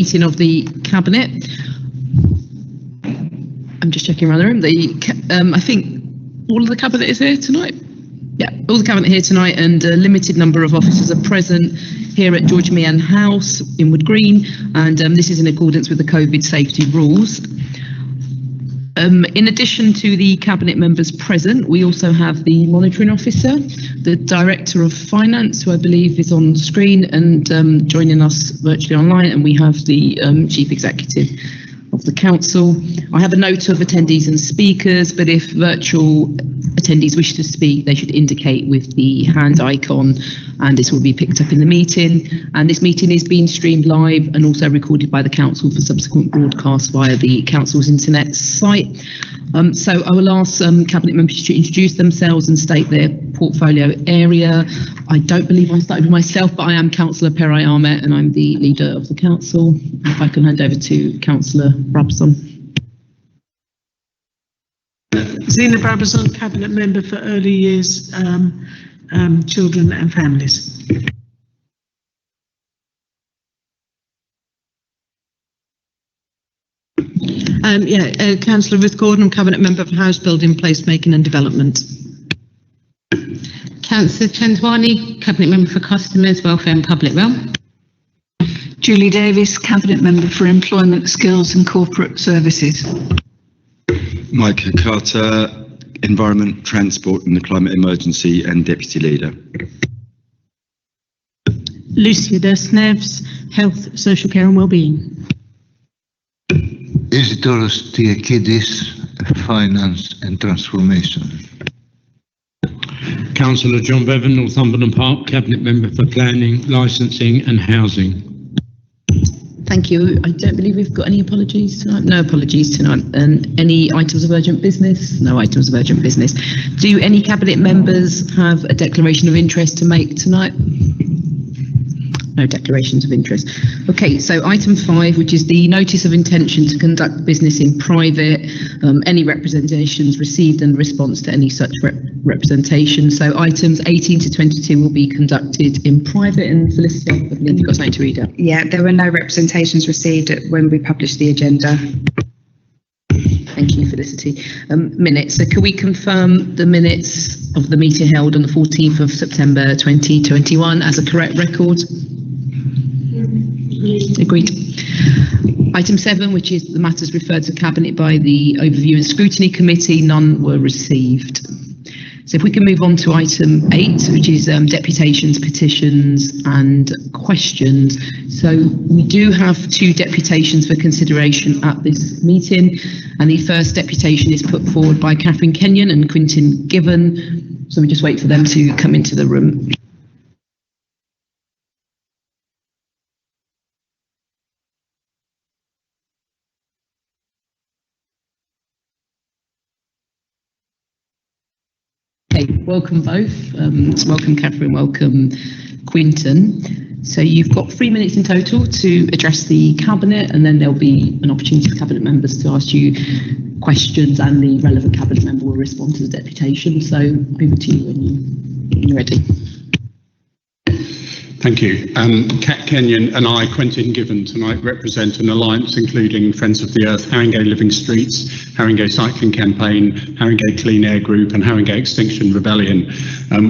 Meeting of the Cabinet. I'm just checking around the room. I think all of the Cabinet is here tonight. Yeah, all the Cabinet here tonight, and a limited number of officers are present here at George Meehan House in Wood Green, and this is in accordance with the COVID safety rules. In addition to the Cabinet members present, we also have the Monitoring Officer, the Director of Finance, who I believe is on screen and joining us virtually online, and we have the Chief Executive of the Council. I have a note of attendees and speakers, but if virtual attendees wish to speak, they should indicate with the hand icon, and this will be picked up in the meeting. And this meeting is being streamed live and also recorded by the Council for subsequent broadcast via the Council's internet site. So I will ask Cabinet members to introduce themselves and state their portfolio area. I don't believe I started with myself, but I am Councillor Perai Ahmet and I'm the leader of the Council. If I can hand over to Councillor Brabazon. Zena Brabazon, Cabinet Member for Early Years, Children and Families. Councillor Ruth Gordon, Cabinet Member for House Building, Placemaking and Development. Councillor Chandwani, Cabinet Member for Customers, Welfare and Public Realm. Julie Davis, Cabinet Member for Employment, Skills and Corporate Services. Micah Carter, Environment, Transport and the Climate Emergency and Deputy Leader. Lucia Desneves, Health, Social Care and Wellbeing. Isidoros Tiakidis, Finance and Transformation. Councillor John Bevan, Northumberland Park, Cabinet Member for Planning, Licensing and Housing. Thank you. I don't believe we've got any apologies tonight. No apologies tonight. And any items of urgent business? No items of urgent business. Do any Cabinet members have a declaration of interest to make tonight? No declarations of interest. Okay, so item 5, which is the notice of intention to conduct business in private, any representations received and response to any such representation. So items 18 to 22 will be conducted in private. And Felicity, I believe you've got something to read out. Yeah, there were no representations received when we published the agenda. Thank you, Felicity. Minutes. So can we confirm the minutes of the meeting held on the 14th of September 2021 as a correct record? Agreed. Item 7, which is the matters referred to Cabinet by the Overview and Scrutiny Committee, none were received. So if we can move on to item 8, which is deputations, petitions and questions. So we do have 2 deputations for consideration at this meeting, and the first deputation is put forward by Catherine Kenyon and Quintin Given. So we just wait for them to come into the room. Welcome both. Welcome Catherine, welcome Quintin. So you've got 3 minutes in total to address the Cabinet, and then there'll be an opportunity for Cabinet members to ask you questions, and the relevant Cabinet member will respond to the deputation. So over to you when you're ready. Thank you. Cat Kenyon and I, Quintin Given, tonight represent an alliance including Friends of the Earth, Haringey Living Streets, Haringey Cycling Campaign, Haringey Clean Air Group and Haringey Extinction Rebellion,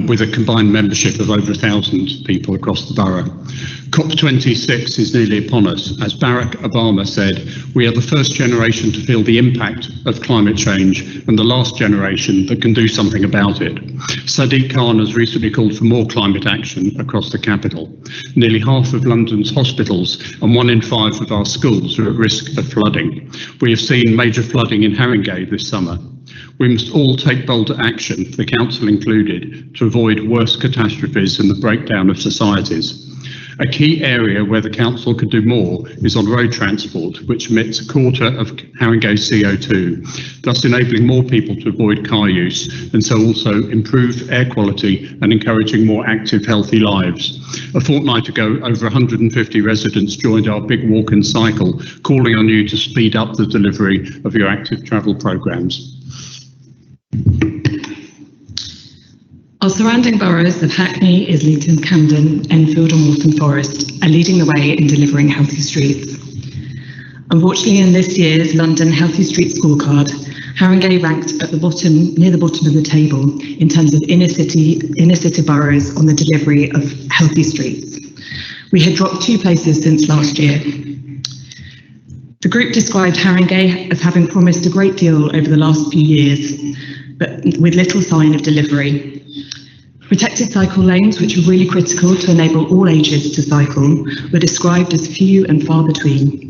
with a combined membership of over 1,000 people across the borough. COP26 is nearly upon us. As Barack Obama said, we are the first generation to feel the impact of climate change and the last generation that can do something about it. Sadiq Khan has recently called for more climate action across the capital. Nearly half of London's hospitals and 1 in 5 of our schools are at risk of flooding. We have seen major flooding in Haringey this summer. We must all take bolder action, the Council included, to avoid worse catastrophes and the breakdown of societies. A key area where the Council could do more is on road transport, which emits a quarter of Haringey's CO2, thus enabling more people to avoid car use, and so also improve air quality and encouraging more active, healthy lives. A fortnight ago, over 150 residents joined our Big Walk and Cycle, calling on you to speed up the delivery of your active travel programmes. Our surrounding boroughs of Hackney, Islington, Camden, Enfield and Waltham Forest are leading the way in delivering healthy streets. Unfortunately, in this year's London Healthy Street Scorecard, Haringey ranked at the bottom, near the bottom of the table in terms of inner city boroughs on the delivery of healthy streets. We had dropped 2 places since last year. The group described Haringey as having promised a great deal over the last few years, but with little sign of delivery. Protected cycle lanes, which are really critical to enable all ages to cycle, were described as few and far between.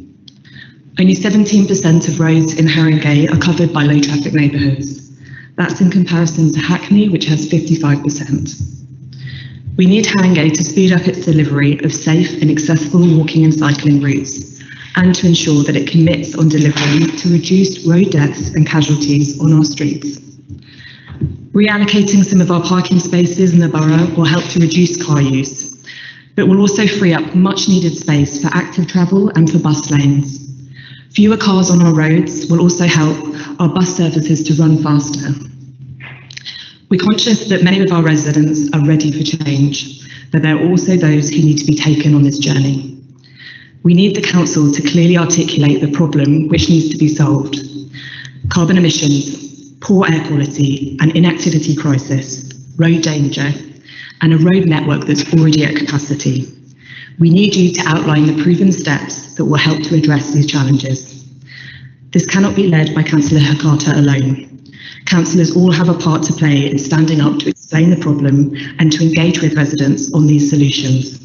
Only 17% of roads in Haringey are covered by low traffic neighbourhoods. That's in comparison to Hackney, which has 55%. We need Haringey to speed up its delivery of safe and accessible walking and cycling routes, and to ensure that it commits on delivering to reduce road deaths and casualties on our streets. Reallocating some of our parking spaces in the borough will help to reduce car use, but will also free up much needed space for active travel and for bus lanes. Fewer cars on our roads will also help our bus services to run faster. We're conscious that many of our residents are ready for change, but there are also those who need to be taken on this journey. We need the council to clearly articulate the problem which needs to be solved. Carbon emissions, poor air quality, an inactivity crisis, road danger, and a road network that's already at capacity. We need you to outline the proven steps that will help to address these challenges. This cannot be led by Councillor Hecata alone. Councillors all have a part to play in standing up to explain the problem and to engage with residents on these solutions.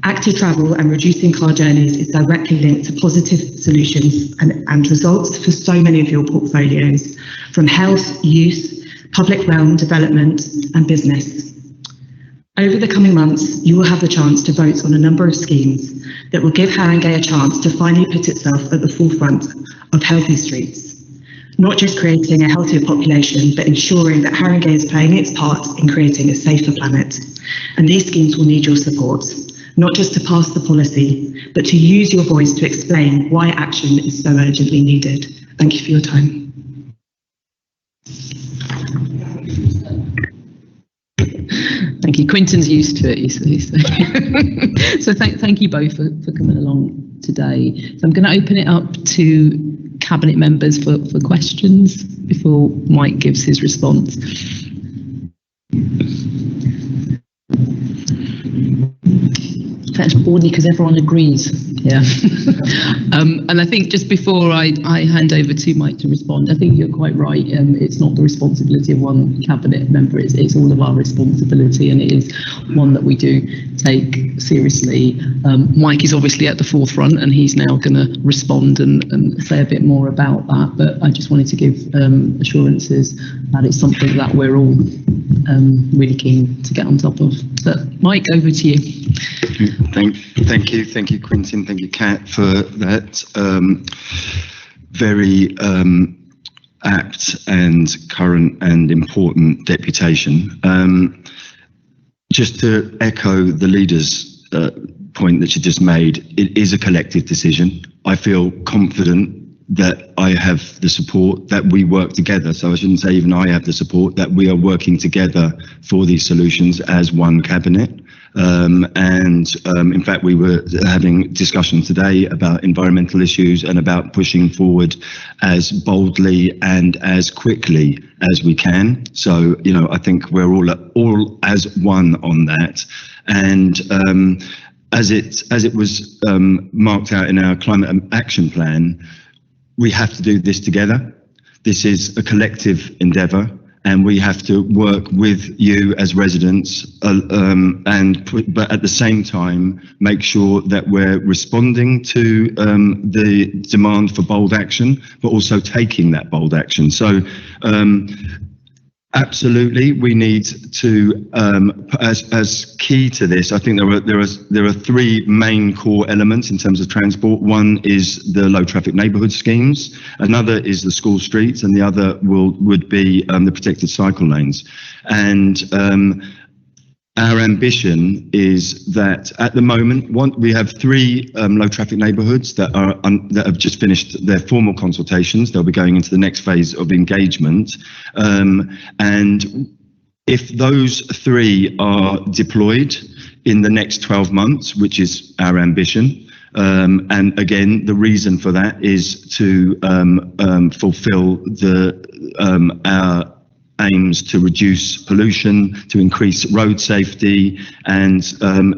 Active travel and reducing car journeys is directly linked to positive solutions and results for so many of your portfolios, from health, youth, public realm, development and business. Over the coming months, you will have the chance to vote on a number of schemes that will give Haringey a chance to finally put itself at the forefront of healthy streets. Not just creating a healthier population, but ensuring that Haringey is playing its part in creating a safer planet. And these schemes will need your support, not just to pass the policy, but to use your voice to explain why action is so urgently needed. Thank you for your time. Thank you. Quinton's used to it, you see. So thank you both for coming along today. So I'm going to open it up to Cabinet members for questions before Mike gives his response. That's boring because everyone agrees. Yeah. And I think just before I hand over to Mike to respond, I think you're quite right. It's not the responsibility of one cabinet member. It's all of our responsibility, and it is one that we do take seriously. Mike is obviously at the forefront, and he's now going to respond and say a bit more about that. But I just wanted to give assurances that it's something that we're all really keen to get on top of. So, Mike, over to you. Thank you, Quintin. Thank you, Kat, for that very apt and current and important deputation. Just to echo the leader's point that you just made, it is a collective decision. I feel confident that I have the support, that we work together. So I shouldn't say even I have the support, that we are working together for these solutions as one cabinet. In fact, we were having discussion today about environmental issues and about pushing forward as boldly and as quickly as we can. So, you know, I think we're all as one on that. And as it was marked out in our climate action plan, we have to do this together. This is a collective endeavour, and we have to work with you as residents, but at the same time make sure that we're responding to the demand for bold action, but also taking that bold action. So absolutely, we need to, as key to this, I think there are three main core elements in terms of transport. One is the low traffic neighbourhood schemes, another is the school streets, and the other would be the protected cycle lanes. And our ambition is that at the moment, we have three low traffic neighbourhoods that have just finished their formal consultations. They'll be going into the next phase of engagement. And if those three are deployed in the next 12 months, which is our ambition, And again, the reason for that is to fulfil our aims to reduce pollution, to increase road safety, and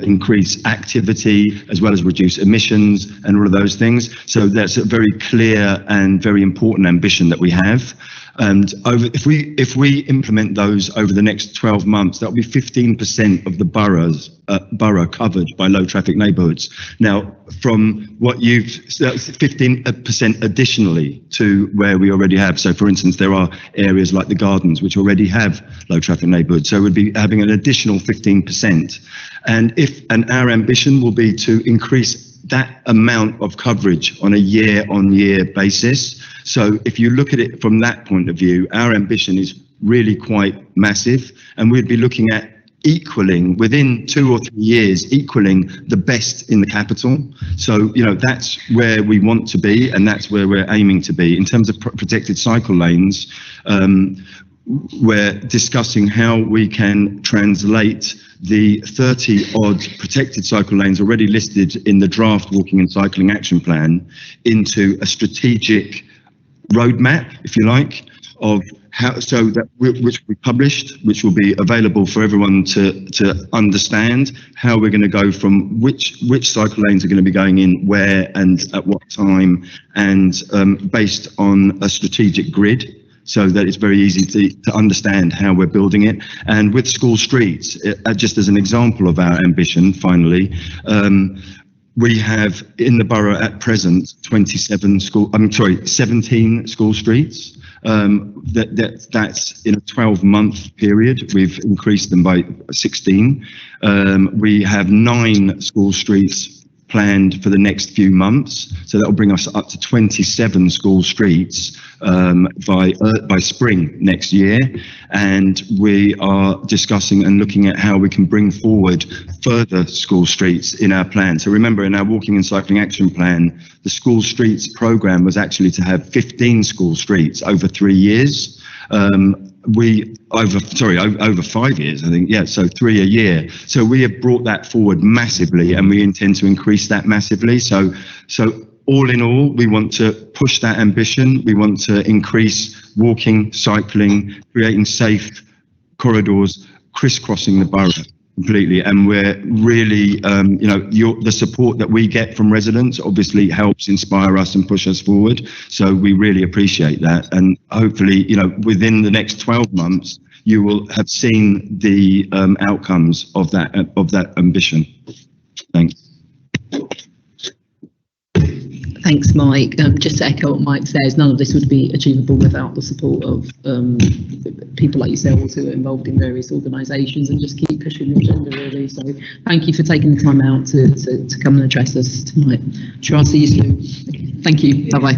increase activity, as well as reduce emissions and all of those things. So that's a very clear and very important ambition that we have. And if we implement those over the next 12 months, that'll be 15% of the borough covered by low traffic neighbourhoods. Now, from what that's 15% additionally to where we already have. So, for instance, there are areas like the Gardens which already have low traffic neighbourhoods. So we'd be having an additional 15%. And our ambition will be to increase that amount of coverage on a year-on-year basis. So if you look at it from that point of view, our ambition is really quite massive, and we'd be looking at equaling, within 2 or 3 years, equaling the best in the capital. So, that's where we want to be, and that's where we're aiming to be. In terms of protected cycle lanes, we're discussing how we can translate the 30-odd protected cycle lanes already listed in the draft Walking and Cycling Action Plan into a strategic roadmap, if you like, of how, so that which will be published, which will be available for everyone to understand how we're going to go from which cycle lanes are going to be going in where and at what time, and based on a strategic grid, so that it's very easy to understand how we're building it. And with school streets, just as an example of our ambition, finally, we have in the borough at present 17 school streets. That's in a 12-month period. We've increased them by 16. We have 9 school streets planned for the next few months, so that will bring us up to 27 school streets by spring next year. And we are discussing and looking at how we can bring forward further school streets in our plan. So remember, in our Walking and Cycling Action Plan, the school streets programme was actually to have 15 school streets over 3 years. Over 5 years, I think. Yeah, so 3 a year. So we have brought that forward massively, and we intend to increase that massively. So all in all, we want to push that ambition. We want to increase walking, cycling, creating safe corridors, crisscrossing the borough completely. And we're really, the support that we get from residents obviously helps inspire us and push us forward. So we really appreciate that. And hopefully, within the next 12 months, you will have seen the outcomes of that ambition. Thanks. Thanks, Mike. Just to echo what Mike says, none of this would be achievable without the support of people like yourselves who are involved in various organisations and just keep pushing the agenda, really. So thank you for taking the time out to come and address us tonight. Sure, I'll see you soon. Thank you. Bye-bye.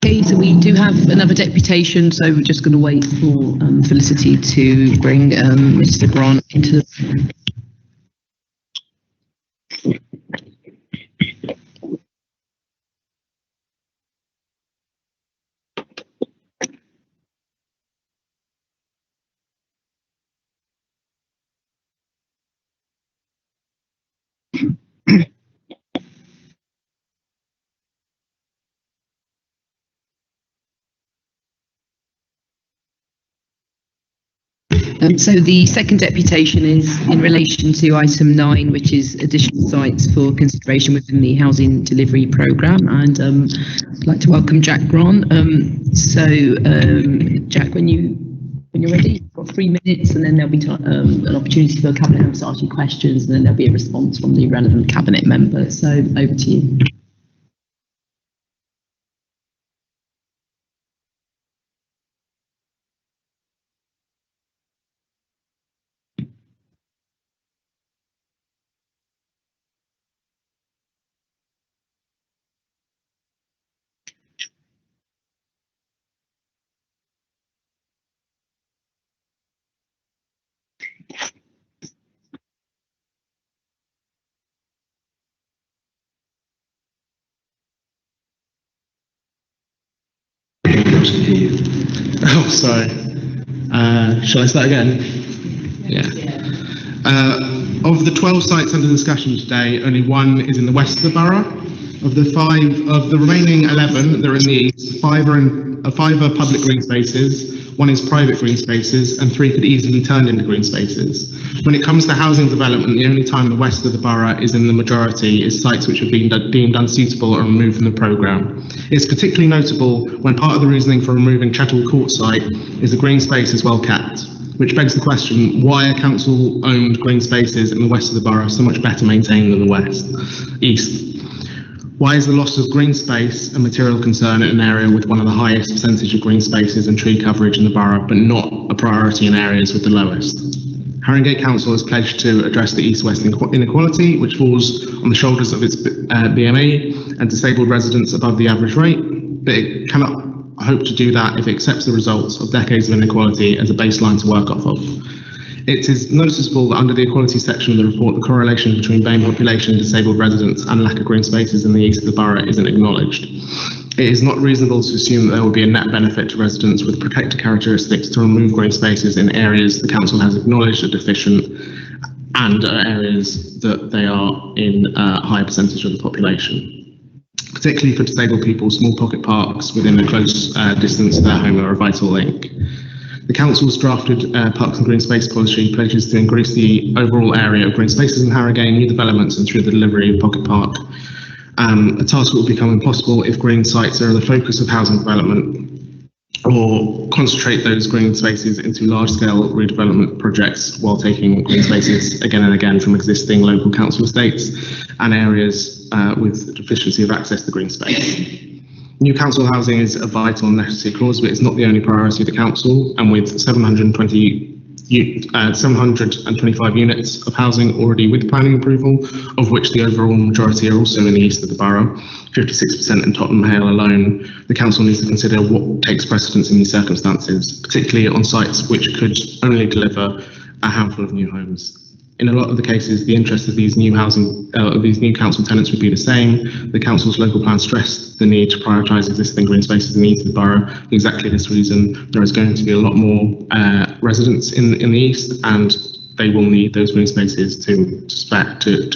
Okay, so we do have another deputation, so we're just going to wait for Felicity to bring Mr. Grant into the... So the second deputation is in relation to item 9, which is additional sites for consideration within the housing delivery programme. And I'd like to welcome Jack Grant. Jack, when you're ready, you've got 3 minutes, and then there'll be an opportunity for cabinet members to ask you questions, and then there'll be a response from the relevant cabinet member. So over to you. Oh, sorry. Shall I start again? Yeah. Of the 12 sites under discussion today, only one is in the west of the borough. Of the remaining 11, they're in the east. Five are public green spaces, one is private green spaces, and 3 could easily be turned into green spaces. When it comes to housing development, the only time the west of the borough is in the majority is sites which have been deemed unsuitable or removed from the programme. It's particularly notable when part of the reasoning for removing Chettle Court site is the green space is well kept, which begs the question, why are council-owned green spaces in the west of the borough so much better maintained than the east? Why is the loss of green space a material concern in an area with one of the highest percentage of green spaces and tree coverage in the borough, but not a priority in areas with the lowest? Haringey Council has pledged to address the east-west inequality, which falls on the shoulders of its BME and disabled residents above the average rate, but it cannot hope to do that if it accepts the results of decades of inequality as a baseline to work off of. It is noticeable that under the equality section of the report, the correlation between BAME population, disabled residents and lack of green spaces in the east of the borough isn't acknowledged. It is not reasonable to assume that there will be a net benefit to residents with protected characteristics to remove green spaces in areas the council has acknowledged are deficient and areas that they are in a higher percentage of the population. Particularly for disabled people, small pocket parks within a close distance to their home are a vital link. The council's drafted Parks and Green Space policy pledges to increase the overall area of green spaces in Haringey, new developments and through the delivery of Pocket Park. A task that will become impossible if green sites are the focus of housing development or concentrate those green spaces into large-scale redevelopment projects while taking green spaces again and again from existing local council estates and areas with deficiency of access to green space. New council housing is a vital and necessary clause, but it's not the only priority of the council, and with 725 units of housing already with planning approval, of which the overall majority are also in the east of the borough, 56% in Tottenham Hale alone, the council needs to consider what takes precedence in these circumstances, particularly on sites which could only deliver a handful of new homes. In a lot of the cases, the interest of these new council tenants would be the same. The council's local plan stressed the need to prioritise existing green spaces in the east of the borough. For exactly this reason, there is going to be a lot more residents in the east, and they will need those green spaces to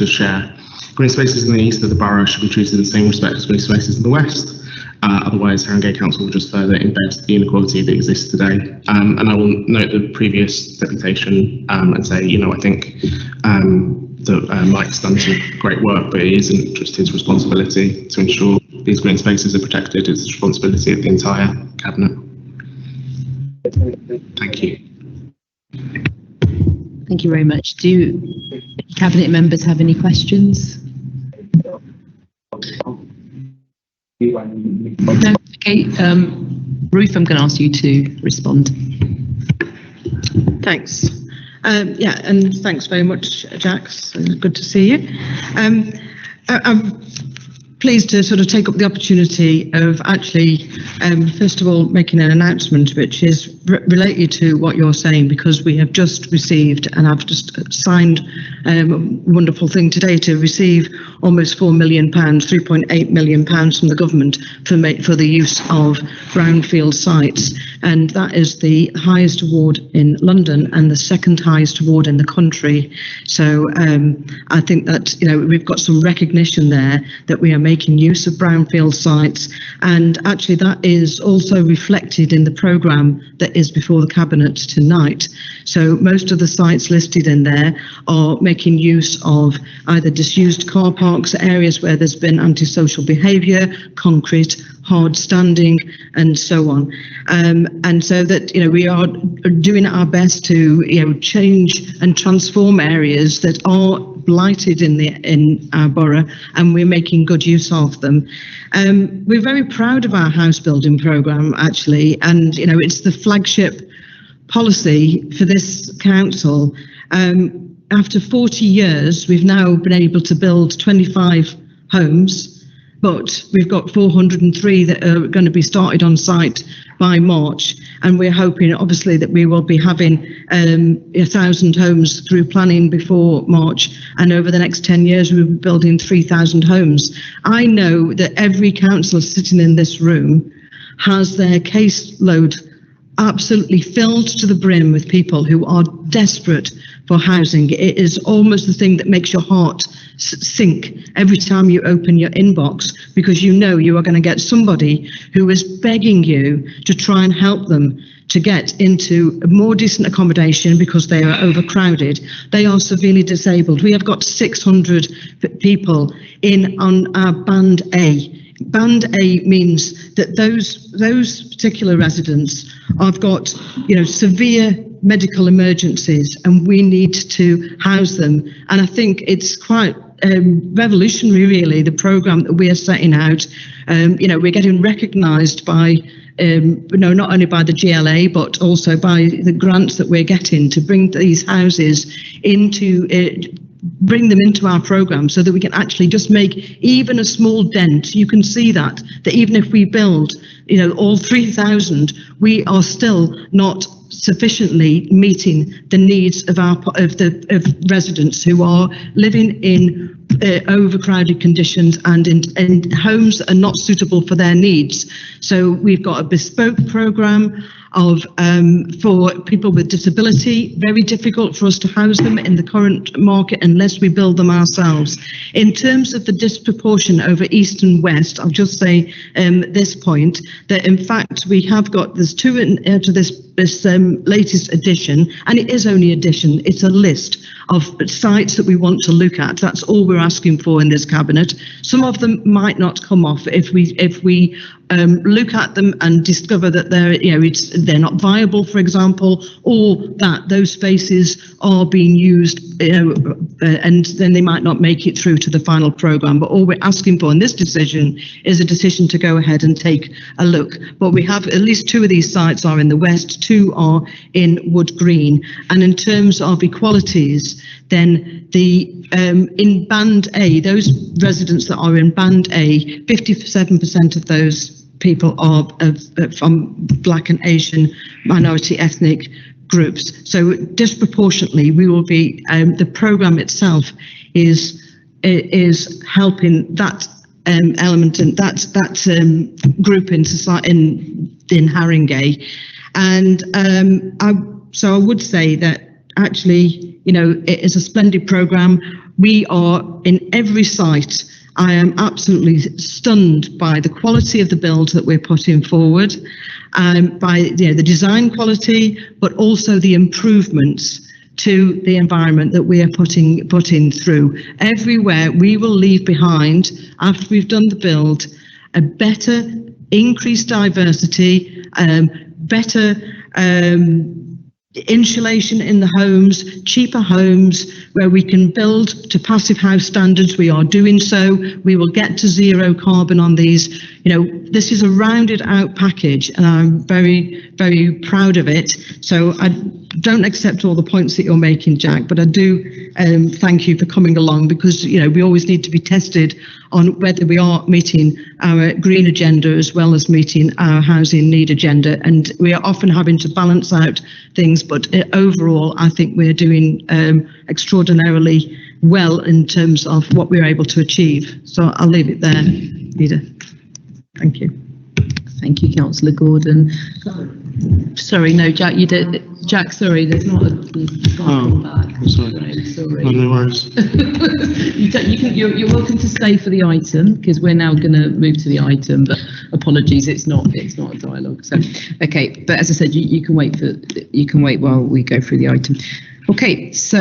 share. Green spaces in the east of the borough should be treated with the same respect as green spaces in the west. Otherwise, Haringey Council will just further embed the inequality that exists today. And I will note the previous deputation and say, I think that Mike's done some great work, but it isn't just his responsibility to ensure these green spaces are protected. It's the responsibility of the entire cabinet. Thank you. Thank you very much. Do cabinet members have any questions? No? Okay, Ruth, I'm going to ask you to respond. Thanks. And thanks very much, Jax. Good to see you. I'm pleased to sort of take up the opportunity of actually, first of all, making an announcement which is related to what you're saying, because we have just received, and I've just signed a wonderful thing today to receive almost £4 million, £3.8 million from the government for the use of brownfield sites. And that is the highest award in London and the second highest award in the country. So I think that, we've got some recognition there that we are making use of brownfield sites. And actually that is also reflected in the programme that is before the Cabinet tonight. So most of the sites listed in there are making use of either disused car parks, areas where there's been antisocial behaviour, concrete, hard standing, and so on. And so that, we are doing our best to, change and transform areas that are blighted in our borough, and we're making good use of them. We're very proud of our house building programme, actually, and, it's the flagship policy for this council. After 40 years, we've now been able to build 25 homes, but we've got 403 that are going to be started on site by March, and we're hoping obviously that we will be having 1,000 homes through planning before March, and over the next 10 years we'll be building 3,000 homes. I know that every councillor sitting in this room has their caseload absolutely filled to the brim with people who are desperate for housing. It is almost the thing that makes your heart sink every time you open your inbox, because you know you are going to get somebody who is begging you to try and help them to get into a more decent accommodation because they are overcrowded. They are severely disabled. We have got 600 people in on our Band A. Band A means that those particular residents have got, severe medical emergencies, and we need to house them. And I think it's quite revolutionary, really, the programme that we are setting out. We're getting recognised by not only by the GLA, but also by the grants that we're getting to bring these houses bring them into our programme, so that we can actually just make even a small dent. You can see that even if we build, all 3,000, we are still not sufficiently meeting the needs of residents who are living in overcrowded conditions and in homes that are not suitable for their needs. So we've got a bespoke programme for people with disability. Very difficult for us to house them in the current market unless we build them ourselves. In terms of the disproportion over East and West, I'll just say this point, that in fact we have got, there's two to this latest edition, and it is only edition, it's a list of sites that we want to look at. That's all we're asking for in this cabinet. Some of them might not come off if we look at them and discover that they're not viable, for example, or that those spaces are being used, and then they might not make it through to the final programme. But all we're asking for in this decision is a decision to go ahead and take a look. But we have at least two of these sites are in the West, two are in Wood Green. And in terms of equalities, then in Band A, those residents that are in Band A, 57% of those people are from Black and Asian minority ethnic groups. So disproportionately, we will be, the programme itself is helping that element and that group in society in Haringey. And I would say that actually, it is a splendid programme. We are in every site. I am absolutely stunned by the quality of the build that we're putting forward, by the design quality, but also the improvements to the environment that we are putting through. Everywhere we will leave behind, after we've done the build, a better increased diversity, better insulation in the homes, cheaper homes where we can build to passive house standards. We are doing so. We will get to zero carbon on these. This is a rounded out package, and I'm very, very proud of it. So I don't accept all the points that you're making, Jack, but I do thank you for coming along, because we always need to be tested on whether we are meeting our green agenda as well as meeting our housing need agenda, and we are often having to balance out things, but overall I think we're doing extraordinarily well in terms of what we're able to achieve. So I'll leave it there, Leader. Thank you. Thank you, Councillor Gordon. Sorry, no, Jack, you did. Jack, sorry, there's not a back. Sorry. Oh, no worries. You're welcome to stay for the item, because we're now going to move to the item. But apologies, it's not a dialogue. So, okay, but as I said, you can wait while we go through the item. Okay, so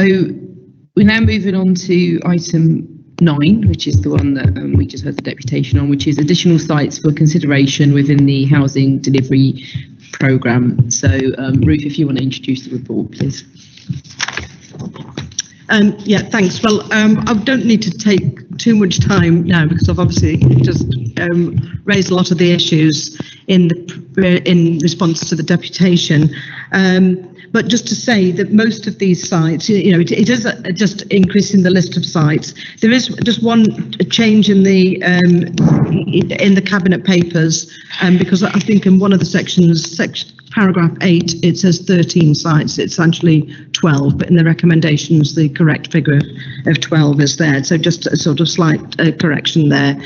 we're now moving on to item 9, which is the one that we just heard the deputation on, which is additional sites for consideration within the housing delivery programme. So, Ruth, if you want to introduce the report, please. Yeah, thanks. Well, I don't need to take too much time now, because I've obviously just raised a lot of the issues in response to the deputation. But just to say that most of these sites, it is just increasing the list of sites. There is just one change in the cabinet papers, because I think in one of the sections, paragraph 8, it says 13 sites. It's actually 12, but in the recommendations, the correct figure of 12 is there. So just a sort of slight correction there.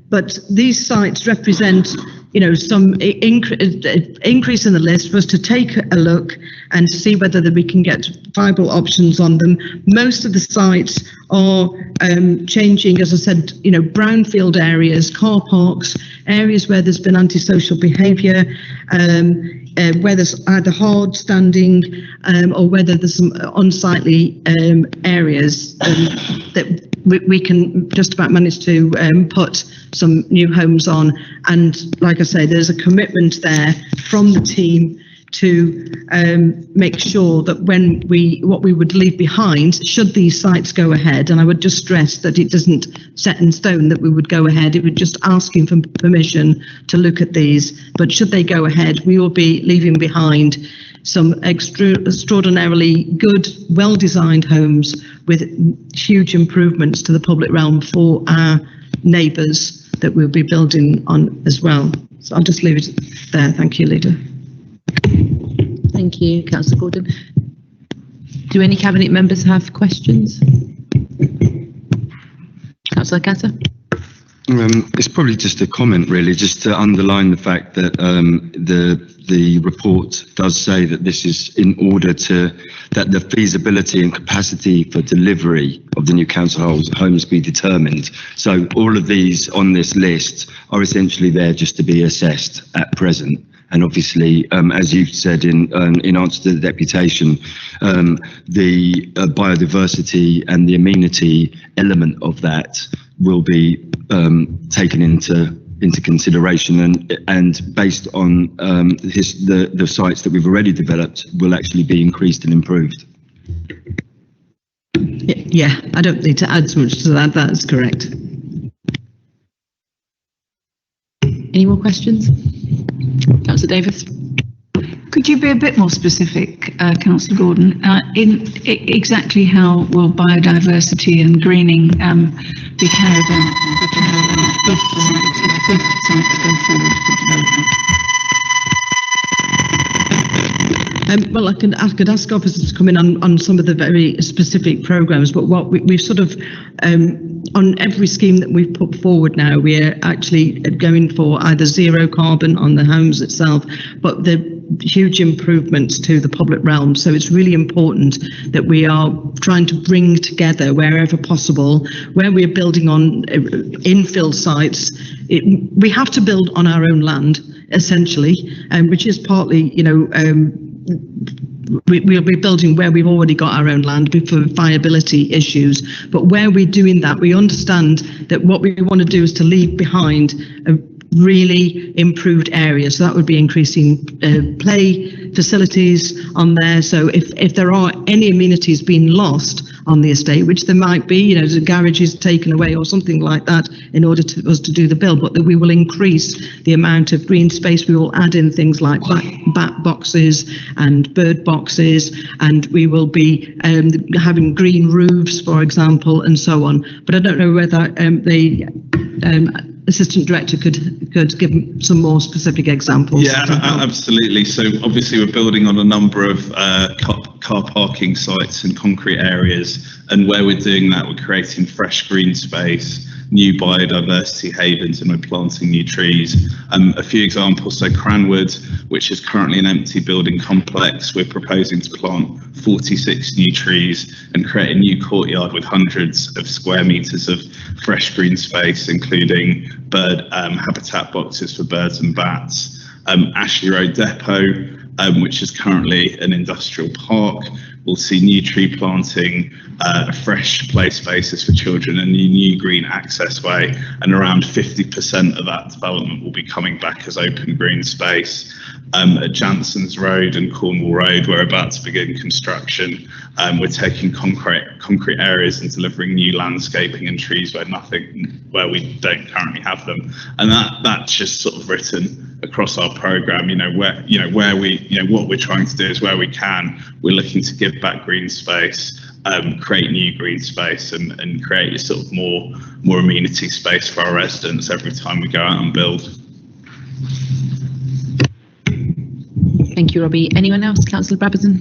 But these sites represent some increase in the list for us to take a look and see whether that we can get viable options on them. Most of the sites are changing, as I said, brownfield areas, car parks, areas where there's been antisocial behaviour, where there's either hard standing or whether there's some unsightly areas that we can just about manage to put some new homes on. And like I say, there's a commitment there from the team to make sure that what we would leave behind, should these sites go ahead, and I would just stress that it isn't set in stone that we would go ahead, it would just asking for permission to look at these. But should they go ahead, we will be leaving behind some extraordinarily good, well-designed homes with huge improvements to the public realm for our neighbours that we'll be building on as well. So I'll just leave it there. Thank you, Leader. Thank you, Councillor Gordon. Do any Cabinet members have questions? Councillor Catter? It's probably just a comment, really, just to underline the fact that the report does say that this is in order that the feasibility and capacity for delivery of the new council homes be determined. So all of these on this list are essentially there just to be assessed at present. And obviously, as you've said in answer to the deputation, the biodiversity and the amenity element of that will be taken into consideration, and based on the sites that we've already developed will actually be increased and improved. Yeah, I don't need to add so much to that. That's correct. Any more questions? Councillor Davis? Could you be a bit more specific, Councillor Gordon, in exactly how will biodiversity and greening be carried out good sites go forward for development? Well, I could ask officers to come in on some of the very specific programmes, but what we've sort of, on every scheme that we've put forward now, we're actually going for either zero carbon on the homes itself, but the huge improvements to the public realm. So it's really important that we are trying to bring together wherever possible, where we're building on infill sites. We have to build on our own land, essentially, which is partly, we'll be building where we've already got our own land for viability issues. But where we're doing that, we understand that what we want to do is to leave behind a really improved area. So that would be increasing play facilities on there. So if there are any amenities being lost on the estate, which there might be, the garage is taken away or something like that in order to us to do the build, but that we will increase the amount of green space. We will add in things like bat boxes and bird boxes, and we will be having green roofs, for example, and so on. But I don't know whether the Assistant Director could give some more specific examples. Yeah, absolutely. So obviously we're building on a number of car parking sites and concrete areas, and where we're doing that, we're creating fresh green space, new biodiversity havens, and we're planting new trees. A few examples, so Cranwood, which is currently an empty building complex, we're proposing to plant 46 new trees and create a new courtyard with hundreds of square metres of fresh green space, including bird habitat boxes for birds and bats. Ashley Road Depot, which is currently an industrial park, will see new tree planting, fresh play spaces for children, and a new green access way, and around 50% of that development will be coming back as open green space. At Jansen's Road and Cornwall Road, we're about to begin construction. We're taking concrete areas and delivering new landscaping and trees where we don't currently have them, and that's just sort of written across our programme. What we're trying to do is, where we can, we're looking to give back green space, create new green space, and create a sort of more amenity space for our residents every time we go out and build. Thank you, Robbie. Anyone else? Councillor Brabazon?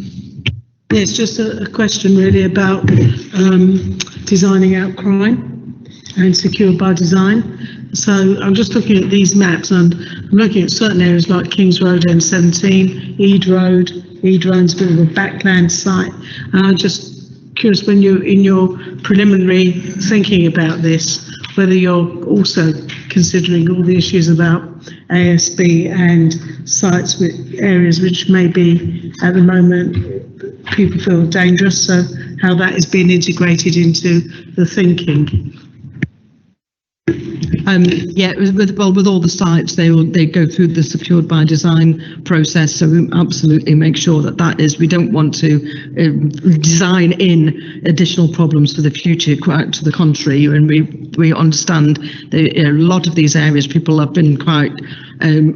Yeah, it's just a question really about designing out crime and secure by design. So I'm just looking at these maps and I'm looking at certain areas like Kings Road N17, Ede Road. Ede Road's a bit of a backland site. And I'm just curious, when you're in your preliminary thinking about this, whether you're also considering all the issues about ASB and sites with areas which may be at the moment people feel dangerous, so how that is being integrated into the thinking. Yeah, with all the sites, they go through the secured by design process. So we absolutely make sure that is. We don't want to design in additional problems for the future. Quite to the contrary, and we understand that a lot of these areas, people have been quite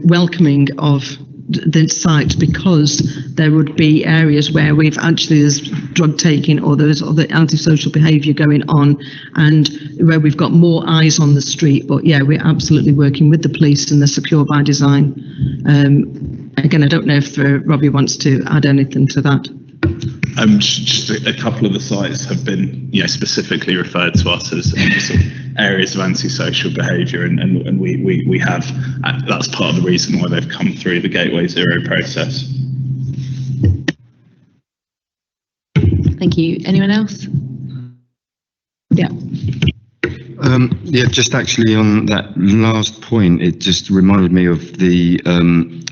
welcoming of the site because there would be areas where we've actually there's drug taking or there's other antisocial behaviour going on and where we've got more eyes on the street. But yeah, we're absolutely working with the police and the secure by design. Again, I don't know if Robbie wants to add anything to that. Just a couple of the sites have been, specifically referred to us as sort of areas of antisocial behaviour, and we have. That's part of the reason why they've come through the Gateway Zero process. Thank you. Anyone else? Yeah. Yeah, just actually on that last point, it just reminded me of the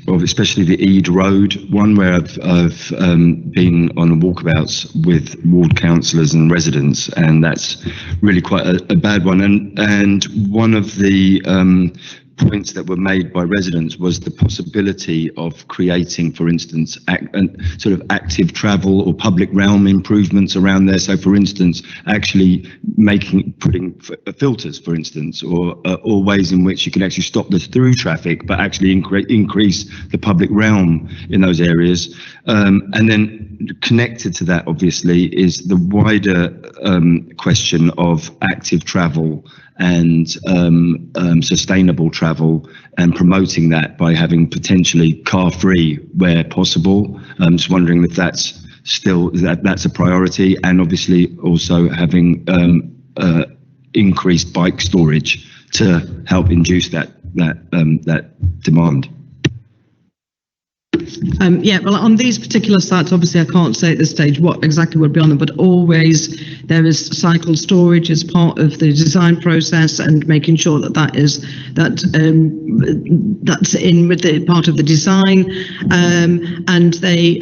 of especially the Ede Road one, where I've been on walkabouts with ward councillors and residents, and that's really quite a bad one. And one of the points that were made by residents was the possibility of creating, for instance, sort of active travel or public realm improvements around there. So, for instance, actually putting filters, for instance, or ways in which you can actually stop the through traffic, but actually increase the public realm in those areas. And then connected to that, obviously, is the wider question of active travel and sustainable travel, and promoting that by having potentially car-free where possible. I'm just wondering if that's still that's a priority, and obviously also having increased bike storage to help induce that demand. Yeah, well, on these particular sites, obviously I can't say at this stage what exactly would be on them, but always there is cycle storage as part of the design process, and making sure that's in with the part of the design, and they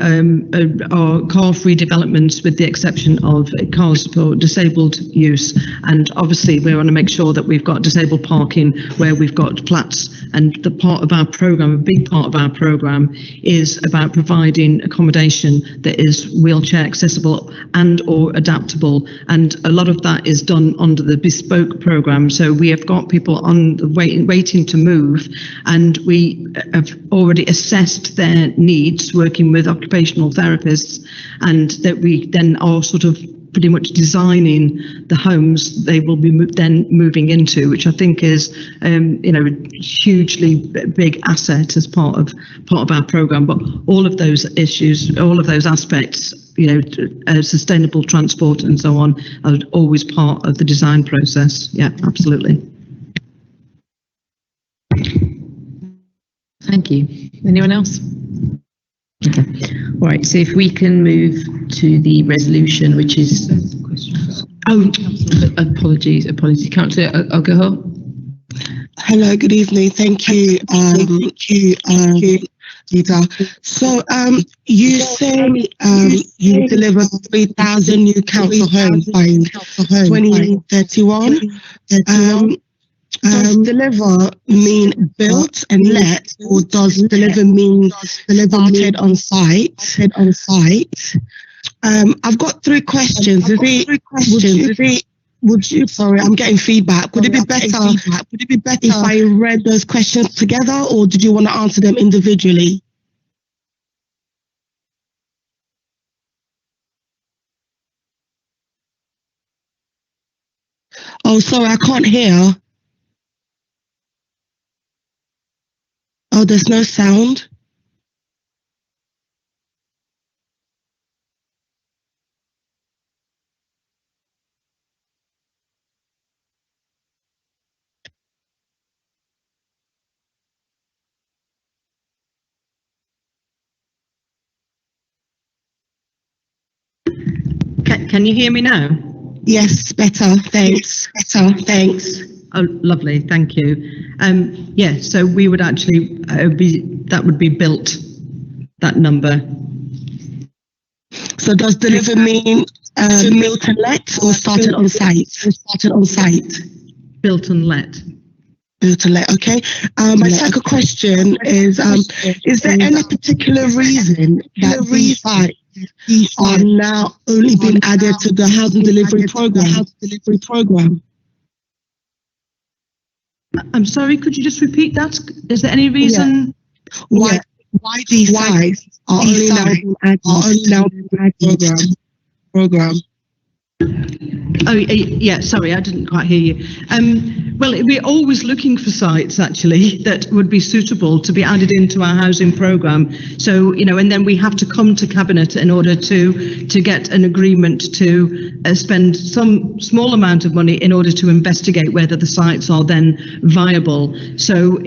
are car-free developments with the exception of cars for disabled use. And obviously we want to make sure that we've got disabled parking where we've got flats, and the part of our programme, a big part of our programme, is about providing accommodation that is wheelchair accessible and or adaptable, and a lot of that is done under the bespoke programme. So we have got people on the waiting to move, and we have already assessed their needs, working with occupational therapists, and that we then are sort of pretty much designing the homes they will be then moving into, which I think is, a hugely big asset as part of our programme. But all of those issues, all of those aspects, sustainable transport and so on, are always part of the design process. Yeah, absolutely. Thank you. Anyone else? Okay. All right. So if we can move to the resolution, which is apologies, Councillor Aguilar. Hello. Good evening. Thank you. Rita. So you say you deliver 3,000 new council homes by 2031. Does deliver mean built and let, or does deliver mean started on site? I've got three questions. Would you? Sorry, I'm getting feedback. Would it be better if I read those questions together, or did you want to answer them individually? Oh, sorry, I can't hear. Oh, there's no sound. can you hear me now? Yes, better. Thanks. Better. Thanks. Oh, lovely, thank you. Yeah, so we would actually that would be built, that number. So does deliver mean built and let or started on site? Started on site. Built and let. Built and let. Okay. My second question is there any particular reason that these sites are now only being added to the housing delivery program? I'm sorry, could you just repeat that? Is there any reason? Why these sites are only now being added to the program? Oh, yeah, sorry, I didn't quite hear you. Well, we're always looking for sites, actually, that would be suitable to be added into our housing programme. So, and then we have to come to Cabinet in order to get an agreement to spend some small amount of money in order to investigate whether the sites are then viable. So,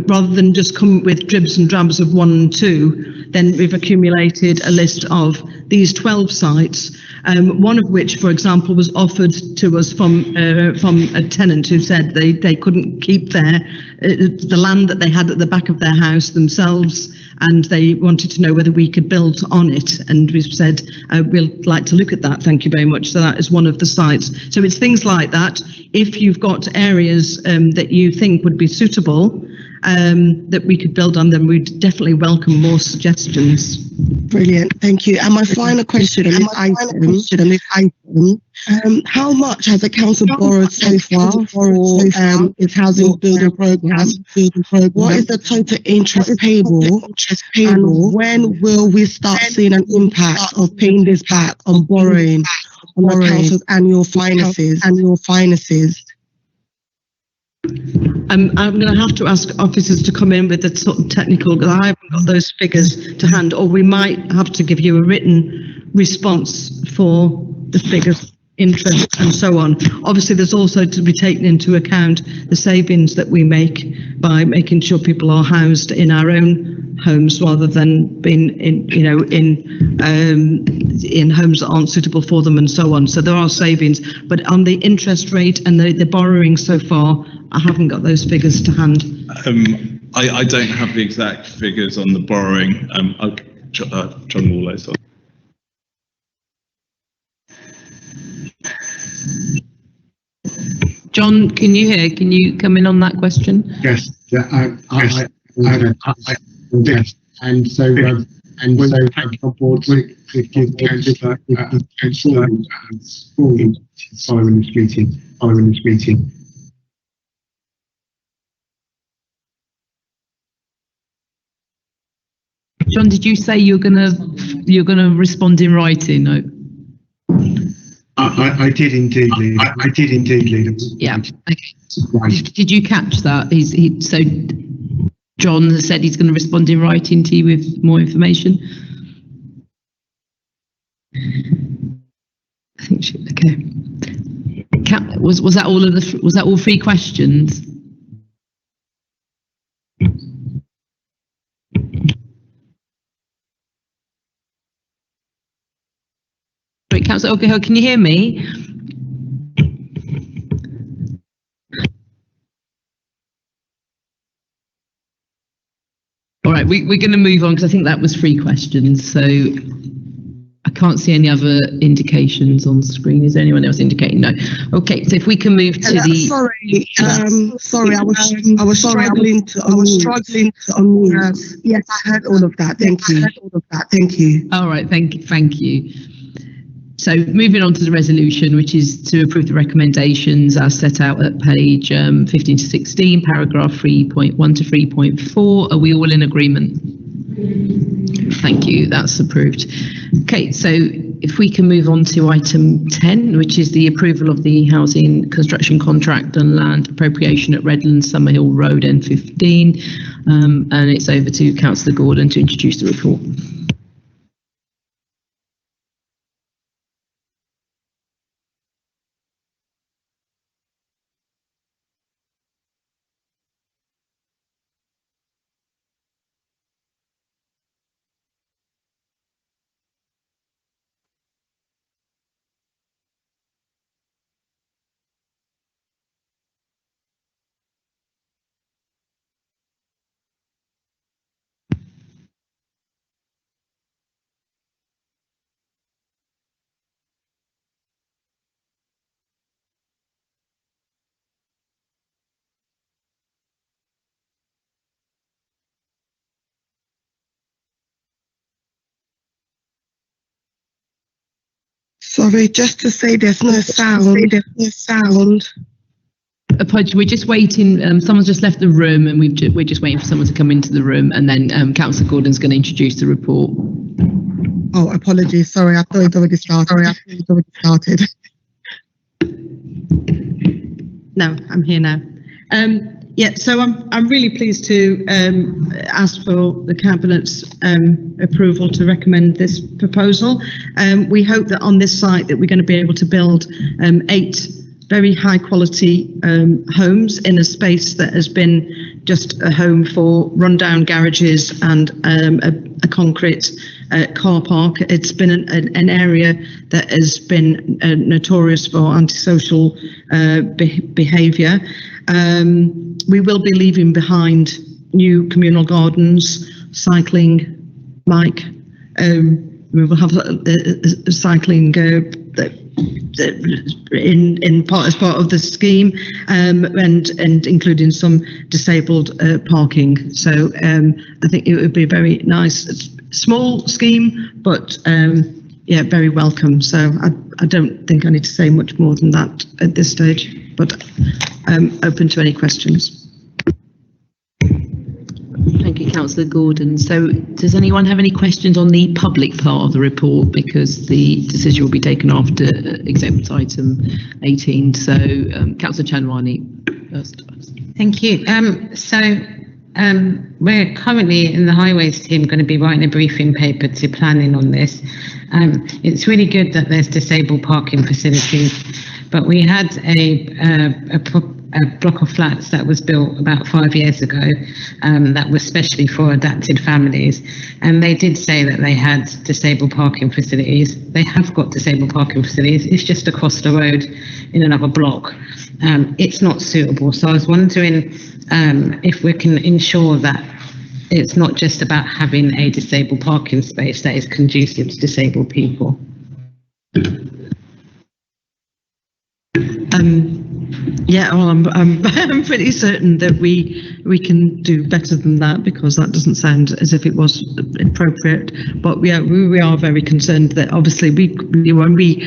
rather than just come with dribs and drabs of 1 and 2, then we've accumulated a list of these 12 sites. One of which, for example, was offered to us from a tenant who said they couldn't keep the land that they had at the back of their house themselves, and they wanted to know whether we could build on it. And we've said we'd like to look at that. Thank you very much. So that is one of the sites. So it's things like that. If you've got areas that you think would be suitable, that we could build on, then we'd definitely welcome more suggestions. Brilliant, thank you. And my final question on this item, how much has the council borrowed so far for its housing building program? What is the total interest payable? And when will we start seeing an impact of paying this back on borrowing on the council's annual finances? I'm going to have to ask officers to come in with the sort of technical, because I haven't got those figures to hand, or we might have to give you a written response for the figures, interest and so on. Obviously, there's also to be taken into account the savings that we make by making sure people are housed in our own homes rather than being in homes that aren't suitable for them and so on. So there are savings, but on the interest rate and the borrowing so far, I haven't got those figures to hand. I don't have the exact figures on the borrowing. John Warlow, sorry. John, can you hear? Can you come in on that question? Yes. Yes. And so on board to give councillor following this meeting. John, did you say you're gonna respond in writing? No. I did indeed, leader. I did indeed, leader. Yeah. Okay. Right. Did you catch that? So John has said he's going to respond in writing to you with more information. I think okay. Was that all of the? Was that all 3 questions? Right, Councillor Okahill, can you hear me? All right, we're going to move on because I think that was 3 questions. So I can't see any other indications on the screen. Is there anyone else indicating? No. Okay, so if we can move to the. Sorry, I was struggling to unmute. Yes, I heard all of that. Thank you. All right, thank you. So moving on to the resolution, which is to approve the recommendations as set out at page 15 to 16, paragraph 3.1 to 3.4. Are we all in agreement? Thank you, that's approved. Okay, so if we can move on to item 10, which is the approval of the housing construction contract and land appropriation at Redlands Summerhill Road N15. And it's over to Councillor Gordon to introduce the report. Sorry, just to say there's no sound. Apologies, we're just waiting. Someone's just left the room, and we're just waiting for someone to come into the room, and then Councillor Gordon's going to introduce the report. Oh, apologies. Sorry, I thought it already started. No, I'm here now. Yeah, so I'm really pleased to ask for the Cabinet's approval to recommend this proposal. We hope that on this site that we're going to be able to build 8 very high quality homes in a space that has been just a home for rundown garages and a concrete car park. It's been an area that has been notorious for antisocial behaviour. We will be leaving behind new communal gardens, cycling, Mike. We will have cycling as part of the scheme, and including some disabled parking. So I think it would be a very nice, small scheme, but yeah, very welcome. So I don't think I need to say much more than that at this stage, but I'm open to any questions. Thank you, Councillor Gordon. So does anyone have any questions on the public part of the report, because the decision will be taken after exempt item 18. So Councillor Chanwani first. Thank you. We're currently in the Highways team going to be writing a briefing paper to planning on this. It's really good that there's disabled parking facilities, but we had a block of flats that was built about 5 years ago that was specially for adapted families, and they did say that they had disabled parking facilities. They have got disabled parking facilities, it's just across the road in another block. It's not suitable, so I was wondering if we can ensure that it's not just about having a disabled parking space that is conducive to disabled people. Yeah, well, I'm pretty certain that we can do better than that, because that doesn't sound as if it was appropriate. But we are very concerned that obviously when we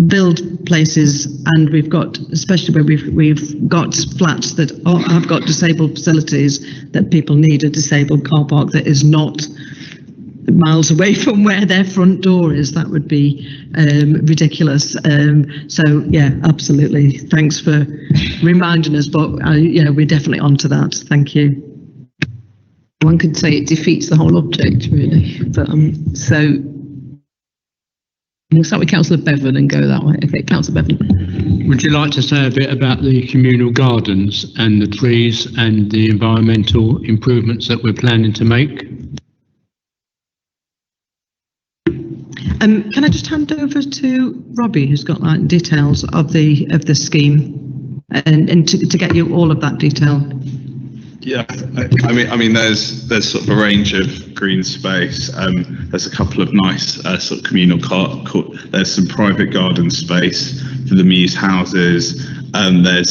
build places, and we've got, especially where we've got flats that have got disabled facilities, that people need a disabled car park that is not miles away from where their front door is. That would be ridiculous. So yeah, absolutely. Thanks for reminding us, but yeah, we're definitely onto that. Thank you. One could say it defeats the whole object, really. But so we'll start with Councillor Bevan and go that way. Okay, Councillor Bevan. Would you like to say a bit about the communal gardens and the trees and the environmental improvements that we're planning to make? Can I just hand over to Robbie, who's got like details of the scheme, and to get you all of that detail? Yeah, I mean, there's sort of a range of green space. There's a couple of nice sort of communal there's some private garden space for the Muse houses. There's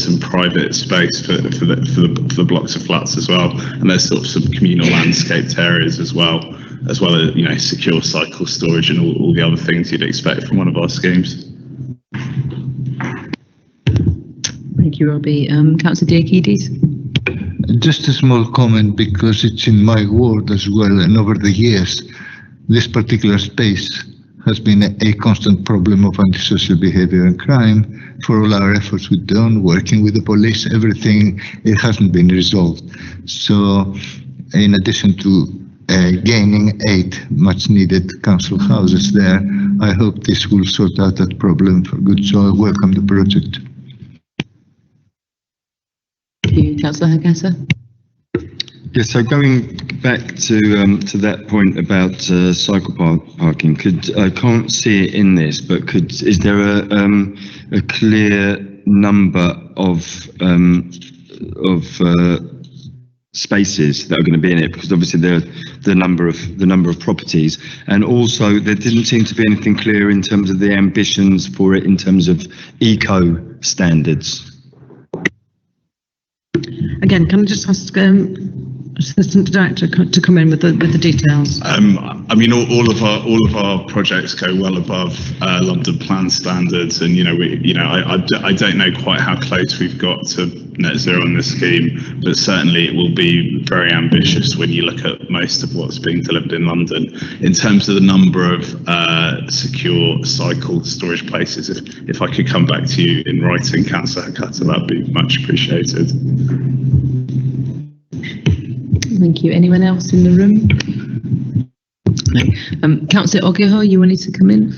some private space for the blocks of flats as well, and there's sort of some communal landscaped areas as well as secure cycle storage and all the other things you'd expect from one of our schemes. Thank you, Robbie. Councillor Diakides. Just a small comment, because it's in my ward as well, and over the years, this particular space has been a constant problem of antisocial behavior and crime. For all our efforts we've done, working with the police, everything, it hasn't been resolved. So, in addition to gaining 8 much needed council houses there, I hope this will sort out that problem for good. So I welcome the project. Thank you, Councillor Hagasa. Yes, so going back to that point about cycle parking, I can't see it in this, but is there a clear number of spaces that are going to be in it? Because obviously the number of properties, and also there didn't seem to be anything clear in terms of the ambitions for it in terms of eco standards. Again, can I just ask Assistant Director to come in with the details. I mean, all of our projects go well above London plan standards, and I don't know quite how close we've got to net zero on this scheme, but certainly it will be very ambitious when you look at most of what's being delivered in London. In terms of the number of secure cycle storage places, if I could come back to you in writing, Councillor Hurtado, that'd be much appreciated. Thank you. Anyone else in the room? No. Councillor Ogiho, you wanted to come in?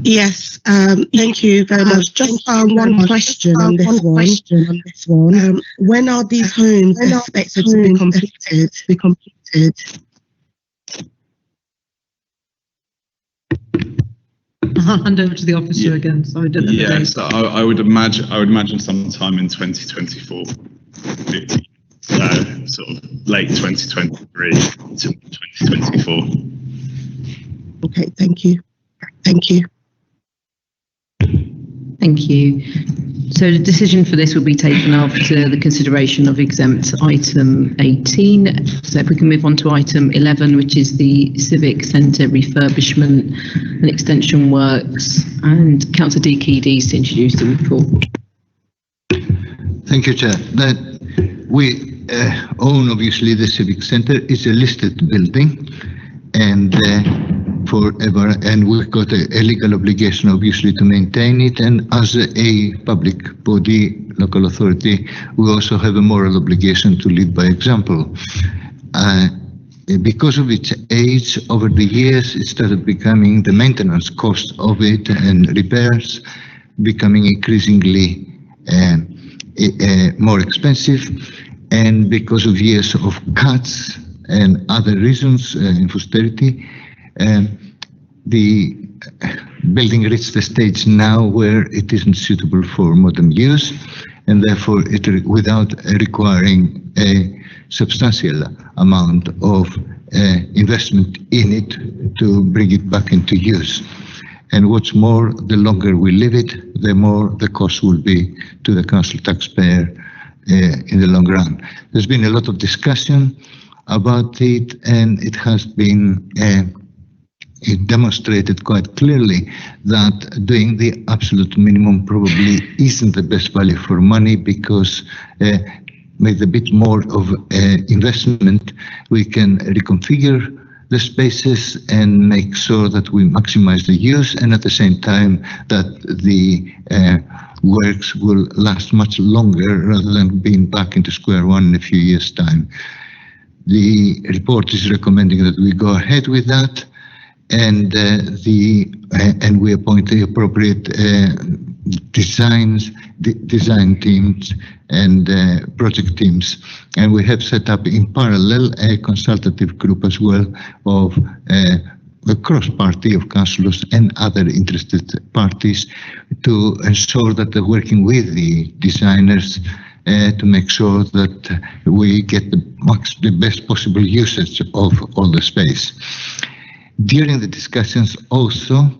Yes, thank you very much. Just one question on this one. When are these homes expected to be completed? I'll hand over to the officer again. Sorry, I don't know the date. So I would imagine sometime in 2024. Sort of late 2023 to 2024. Okay, thank you. Thank you. Thank you. So the decision for this will be taken after the consideration of exempt item 18. So if we can move on to item 11, which is the Civic Centre refurbishment and extension works, and Councillor D. Keys to introduce the report. Thank you, Chair. We own, obviously, the Civic Centre. It's a listed building, and forever, and we've got a legal obligation, obviously, to maintain it. And as a public body, local authority, we also have a moral obligation to lead by example. Because of its age, over the years, it started becoming the maintenance cost of it and repairs becoming increasingly more expensive. And because of years of cuts and other reasons in austerity, the building reached the stage now where it isn't suitable for modern use, and therefore without requiring a substantial amount of investment in it to bring it back into use. And what's more, the longer we leave it, the more the cost will be to the council taxpayer in the long run. There's been a lot of discussion about it, and it has been it demonstrated quite clearly that doing the absolute minimum probably isn't the best value for money, because with a bit more of investment, we can reconfigure the spaces and make sure that we maximize the use, and at the same time that the works will last much longer rather than being back into square one in a few years' time. The report is recommending that we go ahead with that, and we appoint the appropriate design teams and project teams, and we have set up in parallel a consultative group as well of a cross-party of councillors and other interested parties to ensure that they're working with the designers to make sure that we get the best possible usage of all the space. During the discussions also,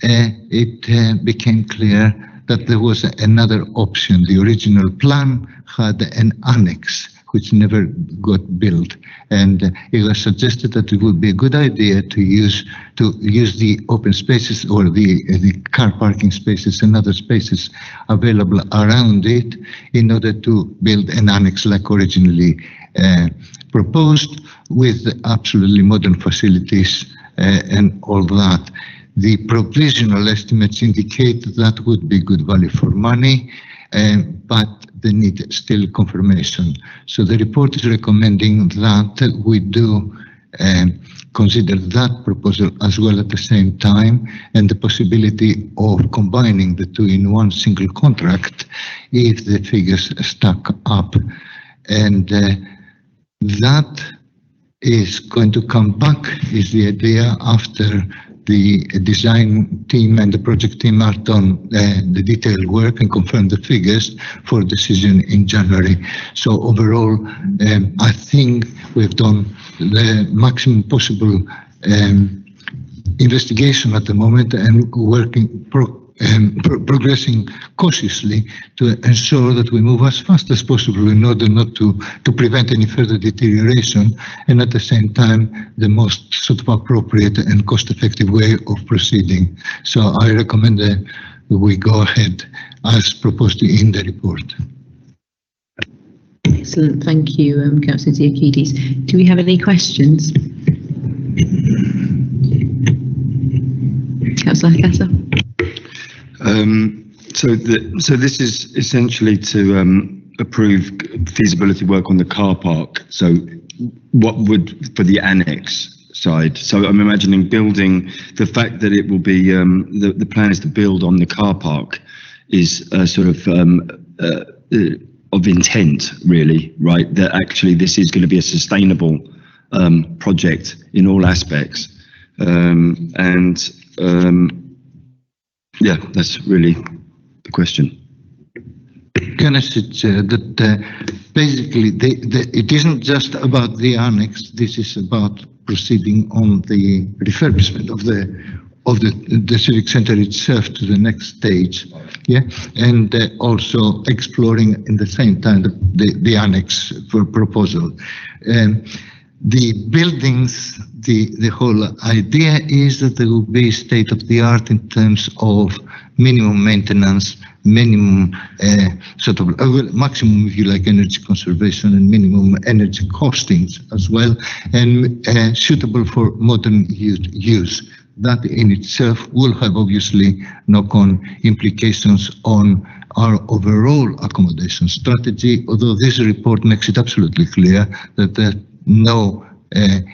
it became clear that there was another option. The original plan had an annex which never got built, and it was suggested that it would be a good idea to use the open spaces or the car parking spaces and other spaces available around it in order to build an annex like originally proposed, with absolutely modern facilities and all that. The provisional estimates indicate that would be good value for money, but they need still confirmation. So the report is recommending that we do consider that proposal as well at the same time, and the possibility of combining the two in one single contract if the figures stack up. And that is going to come back, is the idea, after the design team and the project team have done the detailed work and confirmed the figures for decision in January. So overall, I think we've done the maximum possible investigation at the moment, and working progressing cautiously to ensure that we move as fast as possible in order not to prevent any further deterioration, and at the same time the most sort of appropriate and cost-effective way of proceeding. So I recommend that we go ahead as proposed in the report. Excellent, thank you, Councillor Diakides. Do we have any questions? Councillor Hakata. So this is essentially to approve feasibility work on the car park. So what would for the annex side? So I'm imagining building, the fact that it will be the plan is to build on the car park is sort of intent, really, right? That actually this is going to be a sustainable project in all aspects, yeah, that's really the question. Can I suggest that basically it isn't just about the annex, this is about proceeding on the refurbishment of the civic center itself to the next stage, yeah, and also exploring in the same time the annex for proposal. The buildings, the whole idea is that there will be state of the art in terms of minimum maintenance, minimum sort of maximum, if you like, energy conservation and minimum energy costings as well, and suitable for modern use. That in itself will have obviously knock-on implications on our overall accommodation strategy, although this report makes it absolutely clear that no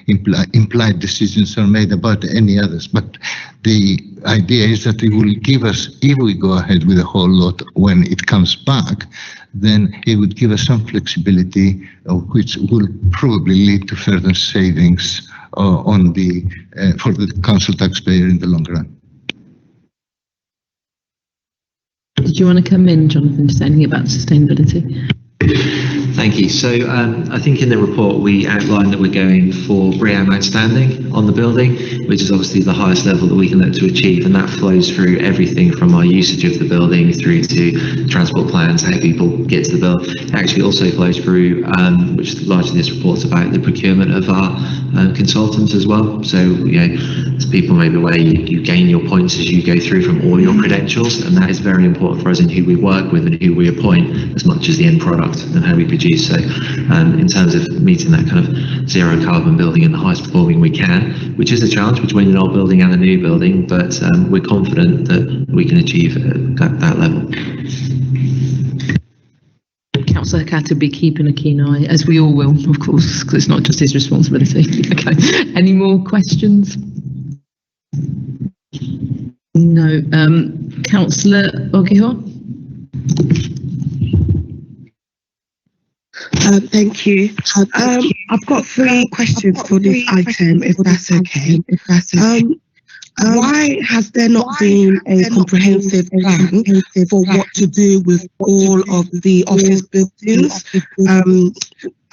implied decisions are made about any others. But the idea is that it will give us, if we go ahead with a whole lot when it comes back, then it would give us some flexibility, which will probably lead to further savings on the for the council taxpayer in the long run. Did you want to come in, Jonathan, to say anything about sustainability? Thank you. So I think in the report we outlined that we're going for BREEAM outstanding on the building, which is obviously the highest level that we can look to achieve, and that flows through everything from our usage of the building through to transport plans, how people get to the building. It actually also flows through, which largely this report's about, the procurement of our consultants as well. So, you know, as people may be aware, you gain your points as you go through from all your credentials, and that is very important for us in who we work with and who we appoint, as much as the end product and how we produce. So in terms of meeting that kind of zero carbon building and the highest performing we can, which is a challenge between an old building and a new building, but we're confident that we can achieve that level. Councillor Hakata will be keeping a keen eye, as we all will, of course, because it's not just his responsibility. Okay. Any more questions? No. Councillor Ogiho? Thank you. I've got 3 questions for this item, if that's okay. Why has there not been a comprehensive plan for what to do with all of the office buildings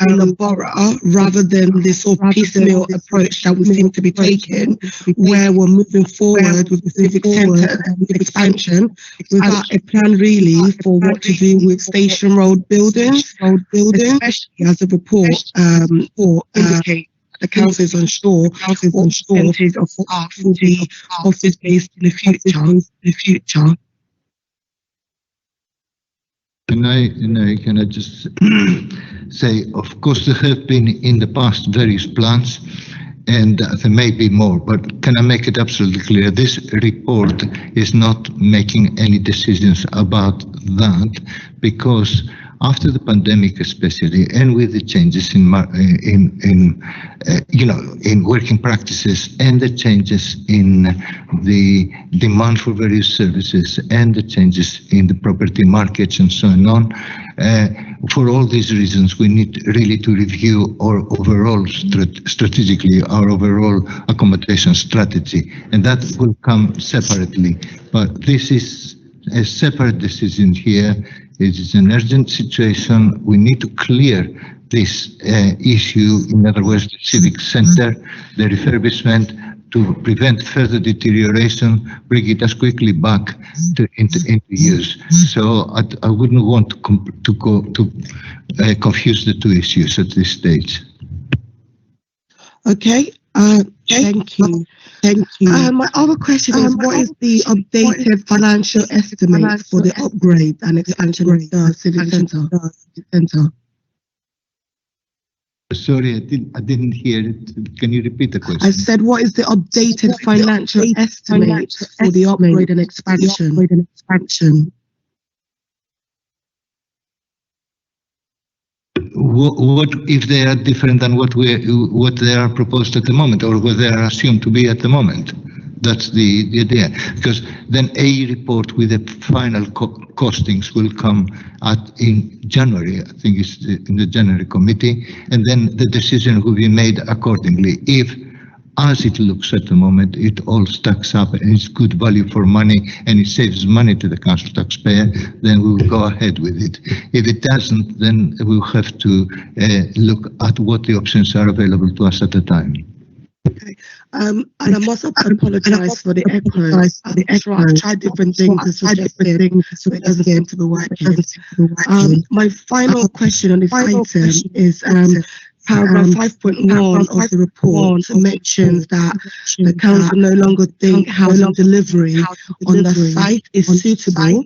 in the borough, rather than this sort of piecemeal approach that we seem to be taking, where we're moving forward with the civic centre expansion without a plan really for what to do with Station Road buildings, especially as the report indicates the council is unsure what percentage of staff will be office based in the future. Can I just say, of course, there have been in the past various plans, and there may be more, but can I make it absolutely clear? This report is not making any decisions about that, because after the pandemic especially, and with the changes in working practices and the changes in the demand for various services and the changes in the property markets and so on, for all these reasons, we need really to review our overall strategically, our overall accommodation strategy, and that will come separately. But this is a separate decision here. It is an urgent situation. We need to clear this issue. In other words, the civic center, the refurbishment, to prevent further deterioration, bring it as quickly back into use. So I wouldn't want to confuse the two issues at this stage. Okay, thank you. My other question is, what is the updated financial estimate for the upgrade and expansion of the civic centre? Sorry, I didn't hear it. Can you repeat the question? I said, what is the updated financial estimate for the upgrade and expansion? What if they are different than what they are proposed at the moment, or what they are assumed to be at the moment? That's the idea, because then a report with the final costings will come in January. I think it's in the January committee, and then the decision will be made accordingly. If, as it looks at the moment, it all stacks up and it's good value for money and it saves money to the council taxpayer, then we will go ahead with it. If it doesn't, then we'll have to look at what the options are available to us at the time. Okay. And I must apologize for the echoes. I've tried different things to suggest so it doesn't seem to be working. My final question on this item is paragraph 5.1 of the report mentions that the council no longer think housing delivery on the site is suitable,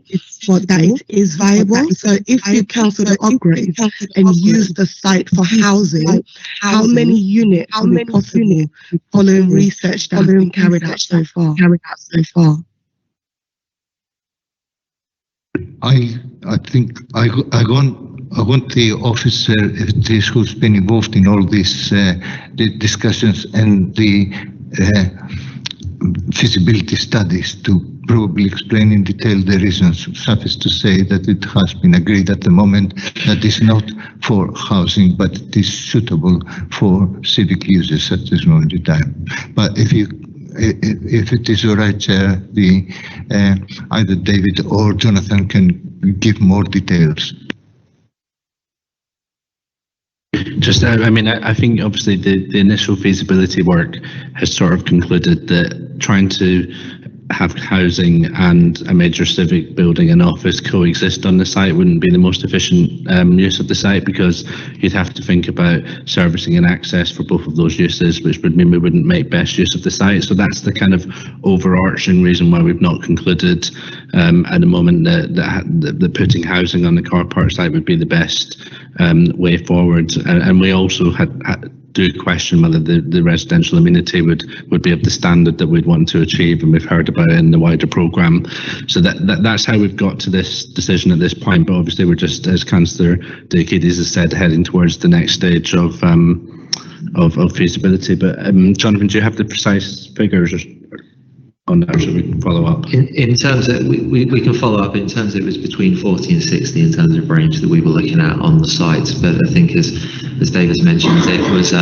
but that it is viable. So if you cancel the upgrade and use the site for housing, how many units will be possible following research that has been carried out so far? I think I want the officer who's been involved in all these the discussions and the feasibility studies to probably explain in detail the reasons. Suffice to say that it has been agreed at the moment that it's not for housing, but it is suitable for civic uses at this moment in time. But if it is all right, Chair, either David or Jonathan can give more details. Just, I think obviously the initial feasibility work has sort of concluded that trying to have housing and a major civic building and office coexist on the site wouldn't be the most efficient use of the site, because you'd have to think about servicing and access for both of those uses, which would mean we wouldn't make best use of the site. So that's the kind of overarching reason why we've not concluded at the moment that putting housing on the car park site would be the best way forward. And we also do question whether the residential amenity would be of the standard that we'd want to achieve, and we've heard about it in the wider programme. So that's how we've got to this decision at this point. But obviously we're just, as Councillor Diakides has said, heading towards the next stage of feasibility. But Jonathan, do you have the precise figures on that, so we can follow up? In terms of, we can follow up. In terms of, it was between 40 and 60 in terms of range that we were looking at on the site. But I think as David's mentioned, it was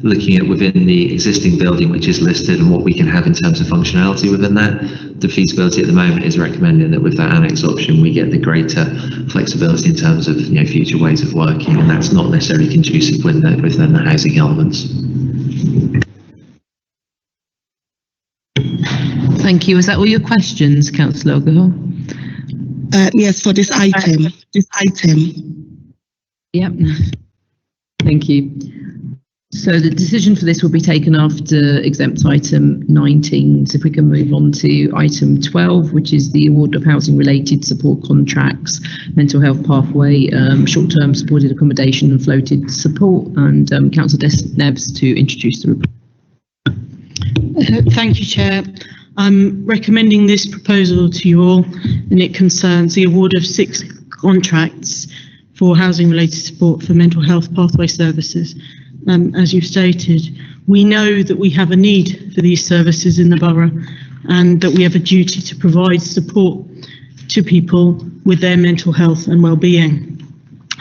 looking at within the existing building which is listed and what we can have in terms of functionality within that. The feasibility at the moment is recommending that with that annex option we get the greater flexibility in terms of future ways of working, and that's not necessarily conducive within the housing elements. Thank you. Is that all your questions, Councillor Ogahar? Yes, for this item. Yep. Thank you. So the decision for this will be taken after exempt item 19. So if we can move on to item 12, which is the award of housing related support contracts, mental health pathway, short-term supported accommodation and floated support, and Councillor Neves to introduce the report. Thank you, Chair. I'm recommending this proposal to you all, and it concerns the award of 6 contracts for housing related support for mental health pathway services. As you've stated, we know that we have a need for these services in the borough, and that we have a duty to provide support to people with their mental health and well-being.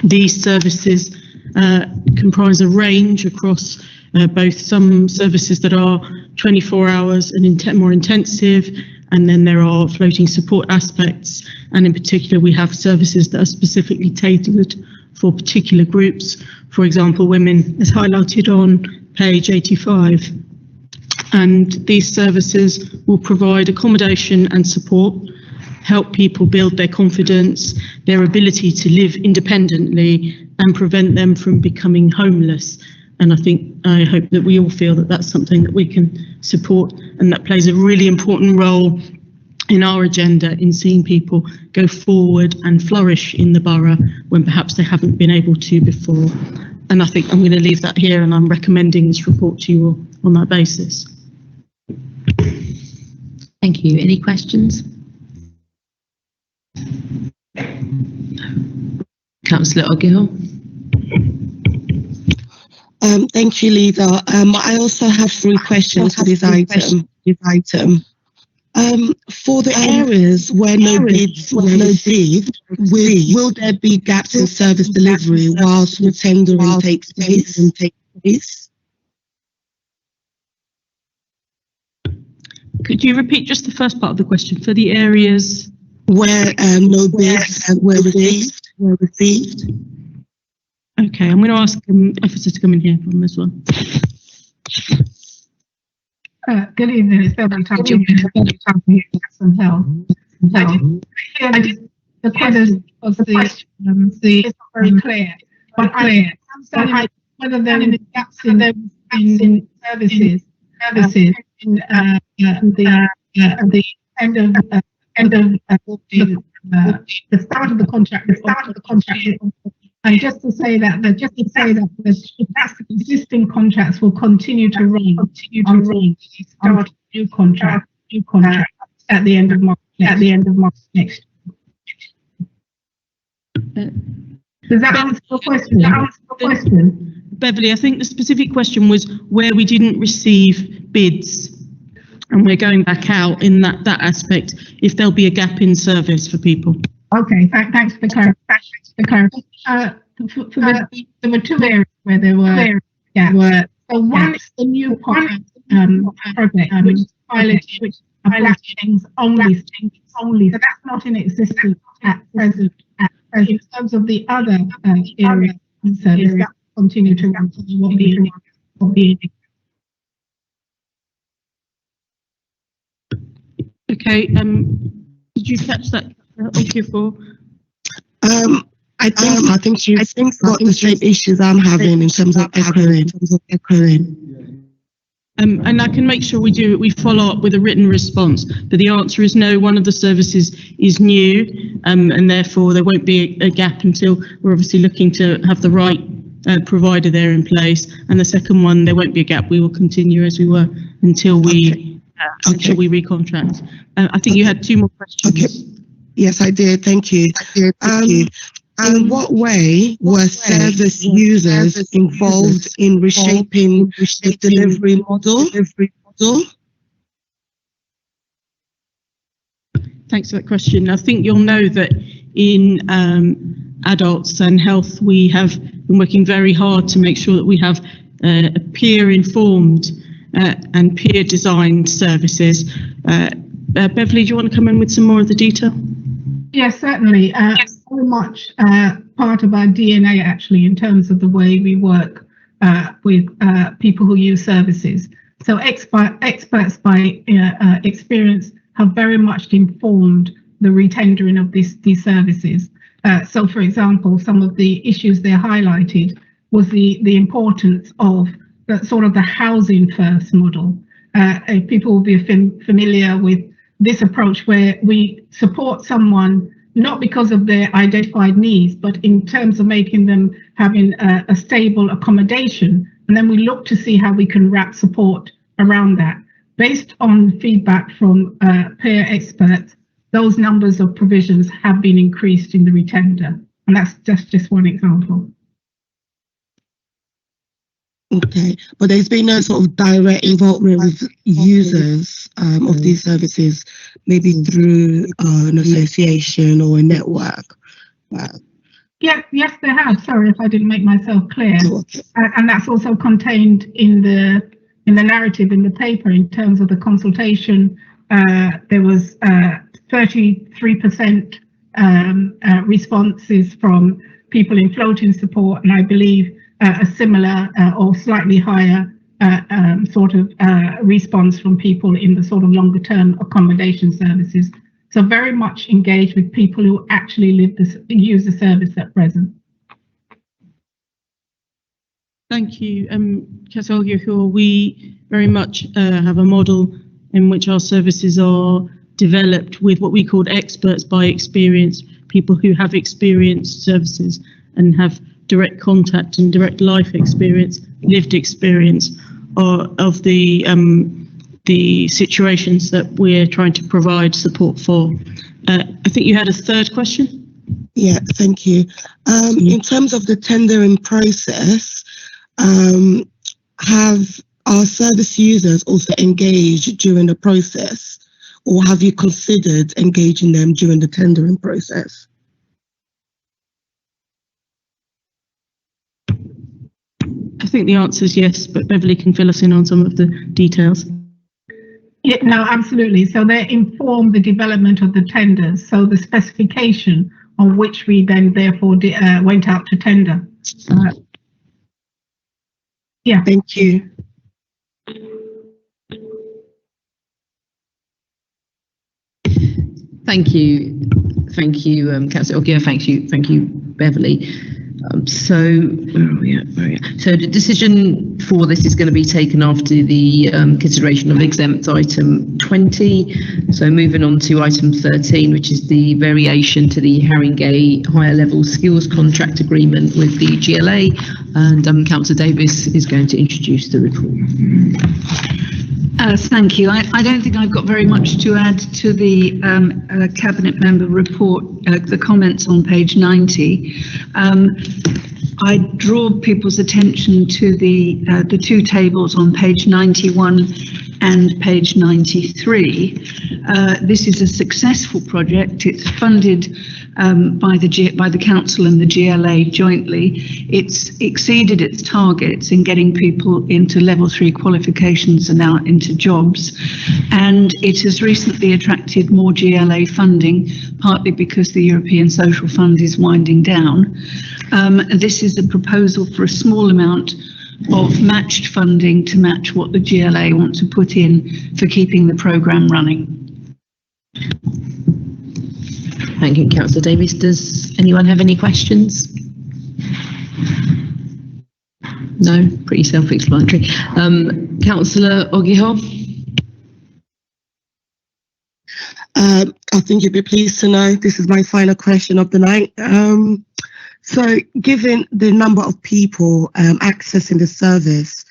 These services comprise a range across both some services that are 24 hours and more intensive, and then there are floating support aspects, and in particular we have services that are specifically tailored for particular groups, for example women, as highlighted on page 85. And these services will provide accommodation and support, help people build their confidence, their ability to live independently, and prevent them from becoming homeless. And I hope that we all feel that that's something that we can support, and that plays a really important role in our agenda in seeing people go forward and flourish in the borough when perhaps they haven't been able to before. And I think I'm going to leave that here, and I'm recommending this report to you all on that basis. Thank you. Any questions? Councillor Oghill. Thank you, Leader. I also have 3 questions for this item. For the areas where no bids were received, will there be gaps in service delivery whilst the tendering takes place? Could you repeat just the first part of the question? For the areas where no bids were received? Okay, I'm going to ask officer to come in here from this one. Good evening, it's Beverly Thompson here from Health. The question of the very clear, but clear. Whether there are gaps in services in the end of the start of the contract. And just to say that the existing contracts will continue to run until the start of new contract at the end of March next. Does that answer the question? Beverly, I think the specific question was where we didn't receive bids, and we're going back out in that aspect, if there'll be a gap in service for people. Okay, thanks for the clarification. There were 2 areas where there were gaps. So one is the new project, which is piloting only. So that's not in existence at present. In terms of the other areas of service, that will continue to run. So there won't be Okay, did you catch that? I think she's got the same issues I'm having in terms of echoing. And I can make sure we follow up with a written response, but the answer is no, one of the services is new, and therefore there won't be a gap until we're obviously looking to have the right provider there in place. And the second one, there won't be a gap. We will continue as we were until we recontract. I think you had 2 more questions. Okay. Yes, I did. Thank you. In what way were service users involved in reshaping the delivery model? Thanks for that question. I think you'll know that in adults and health, we have been working very hard to make sure that we have peer-informed and peer-designed services. Beverly, do you want to come in with some more of the detail? Yes, certainly. Very much part of our DNA, actually, in terms of the way we work with people who use services. So experts by experience have very much informed the retendering of these services. So, for example, some of the issues they highlighted was the importance of the housing first model. People will be familiar with this approach where we support someone not because of their identified needs, but in terms of making them having a stable accommodation. And then we look to see how we can wrap support around that. Based on feedback from peer experts, those numbers of provisions have been increased in the retender. And that's just one example. Okay, but there's been no sort of direct involvement with users of these services, maybe through an association or a network. Yes, there have. Sorry if I didn't make myself clear. And that's also contained in the narrative in the paper in terms of the consultation. There was 33% responses from people in floating support, and I believe a similar or slightly higher response from people in the sort of longer term accommodation services. So very much engaged with people who actually use the service at present. Thank you, Councillor Ogiehor. We very much have a model in which our services are developed with what we call experts by experience, people who have experienced services and have direct contact and direct life experience, lived experience of the situations that we're trying to provide support for. I think you had a third question? Yeah, thank you. In terms of the tendering process, have our service users also engaged during the process, or have you considered engaging them during the tendering process? I think the answer is yes, but Beverly can fill us in on some of the details. Yeah, no, absolutely. So they inform the development of the tenders. So the specification on which we then therefore went out to tender. Yeah. Thank you. Thank you, Councillor Ogiehor. Thank you, Beverly. So the decision for this is going to be taken after the consideration of exempt item 20. So moving on to item 13, which is the variation to the Haringey higher level skills contract agreement with the GLA, and Councillor Davis is going to introduce the report. Thank you. I don't think I've got very much to add to the Cabinet Member report, the comments on page 90. I draw people's attention to the two tables on page 91 and page 93. This is a successful project. It's funded by the Council and the GLA jointly. It's exceeded its targets in getting people into level 3 qualifications and out into jobs. And it has recently attracted more GLA funding, partly because the European Social Fund is winding down. This is a proposal for a small amount of matched funding to match what the GLA want to put in for keeping the programme running. Thank you, Councillor Davies. Does anyone have any questions? No, pretty self-explanatory. Councillor Ogiehor? I think you'd be pleased to know this is my final question of the night. So given the number of people accessing the service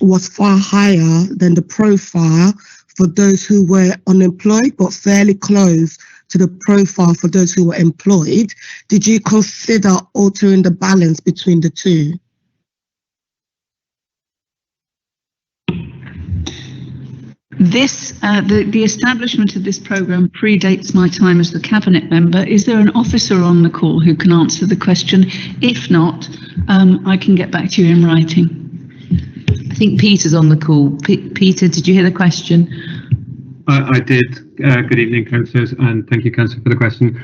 was far higher than the profile for those who were unemployed, but fairly close to the profile for those who were employed, did you consider altering the balance between the two? This, the establishment of this programme predates my time as the Cabinet Member. Is there an officer on the call who can answer the question? If not, I can get back to you in writing. I think Peter's on the call. Peter, did you hear the question? I did. Good evening, councillors, and thank you, councillor, for the question.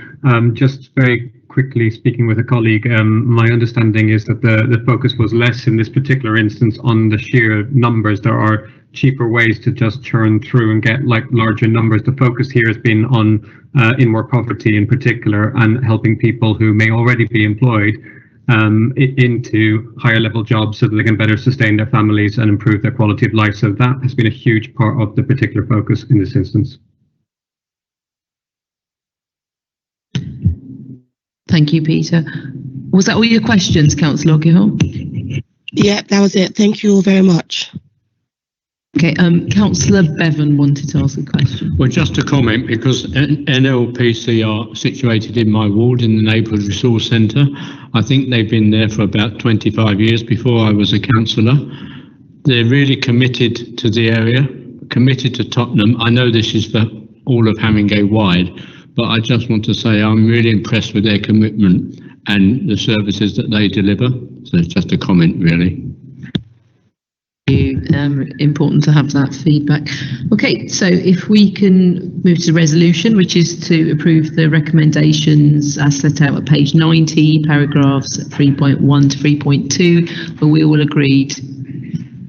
Just very quickly speaking with a colleague, my understanding is that the focus was less in this particular instance on the sheer numbers. There are cheaper ways to just churn through and get like larger numbers. The focus here has been on in-work poverty in particular, and helping people who may already be employed into higher level jobs so that they can better sustain their families and improve their quality of life. So that has been a huge part of the particular focus in this instance. Thank you, Peter. Was that all your questions, Councillor Ogiehor? Yeah, that was it. Thank you all very much. Okay, Councillor Bevan wanted to ask a question. Well, just a comment, because NLPC are situated in my ward in the Neighbourhood Resource Centre. I think they've been there for about 25 years before I was a councillor. They're really committed to the area, committed to Tottenham. I know this is for all of Haringey wide, but I just want to say I'm really impressed with their commitment and the services that they deliver. So it's just a comment, really. Important to have that feedback. Okay, so if we can move to the resolution, which is to approve the recommendations as set out at page 90, paragraphs 3.1 to 3.2, but we all agreed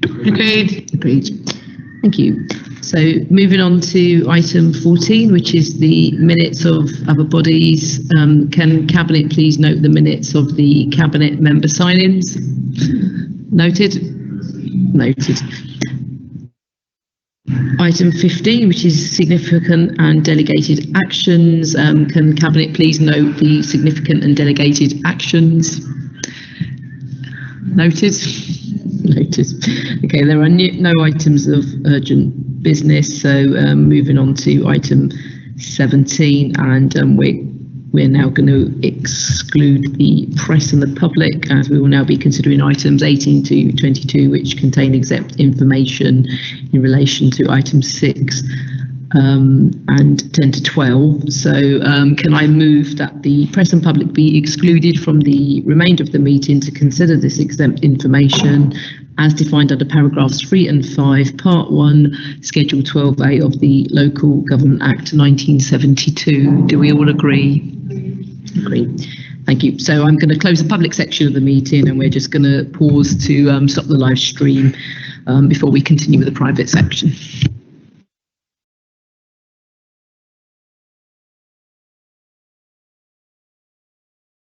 Agreed. Agreed. Thank you. So moving on to item 14, which is the minutes of other bodies. Can Cabinet please note the minutes of the Cabinet member sign-ins? Noted. Noted. Item 15, which is significant and delegated actions. Can Cabinet please note the significant and delegated actions? Noted. Noted. Okay, there are no items of urgent business, so moving on to item 17, and we're now going to exclude the press and the public, as we will now be considering items 18 to 22, which contain exempt information in relation to item 6 and 10 to 12. So can I move that the press and public be excluded from the remainder of the meeting to consider this exempt information as defined under paragraphs 3 and 5, part 1, schedule 12A of the Local Government Act 1972. Do we all agree? Agree. Thank you. So I'm going to close the public section of the meeting, and we're just going to pause to stop the live stream before we continue with the private section.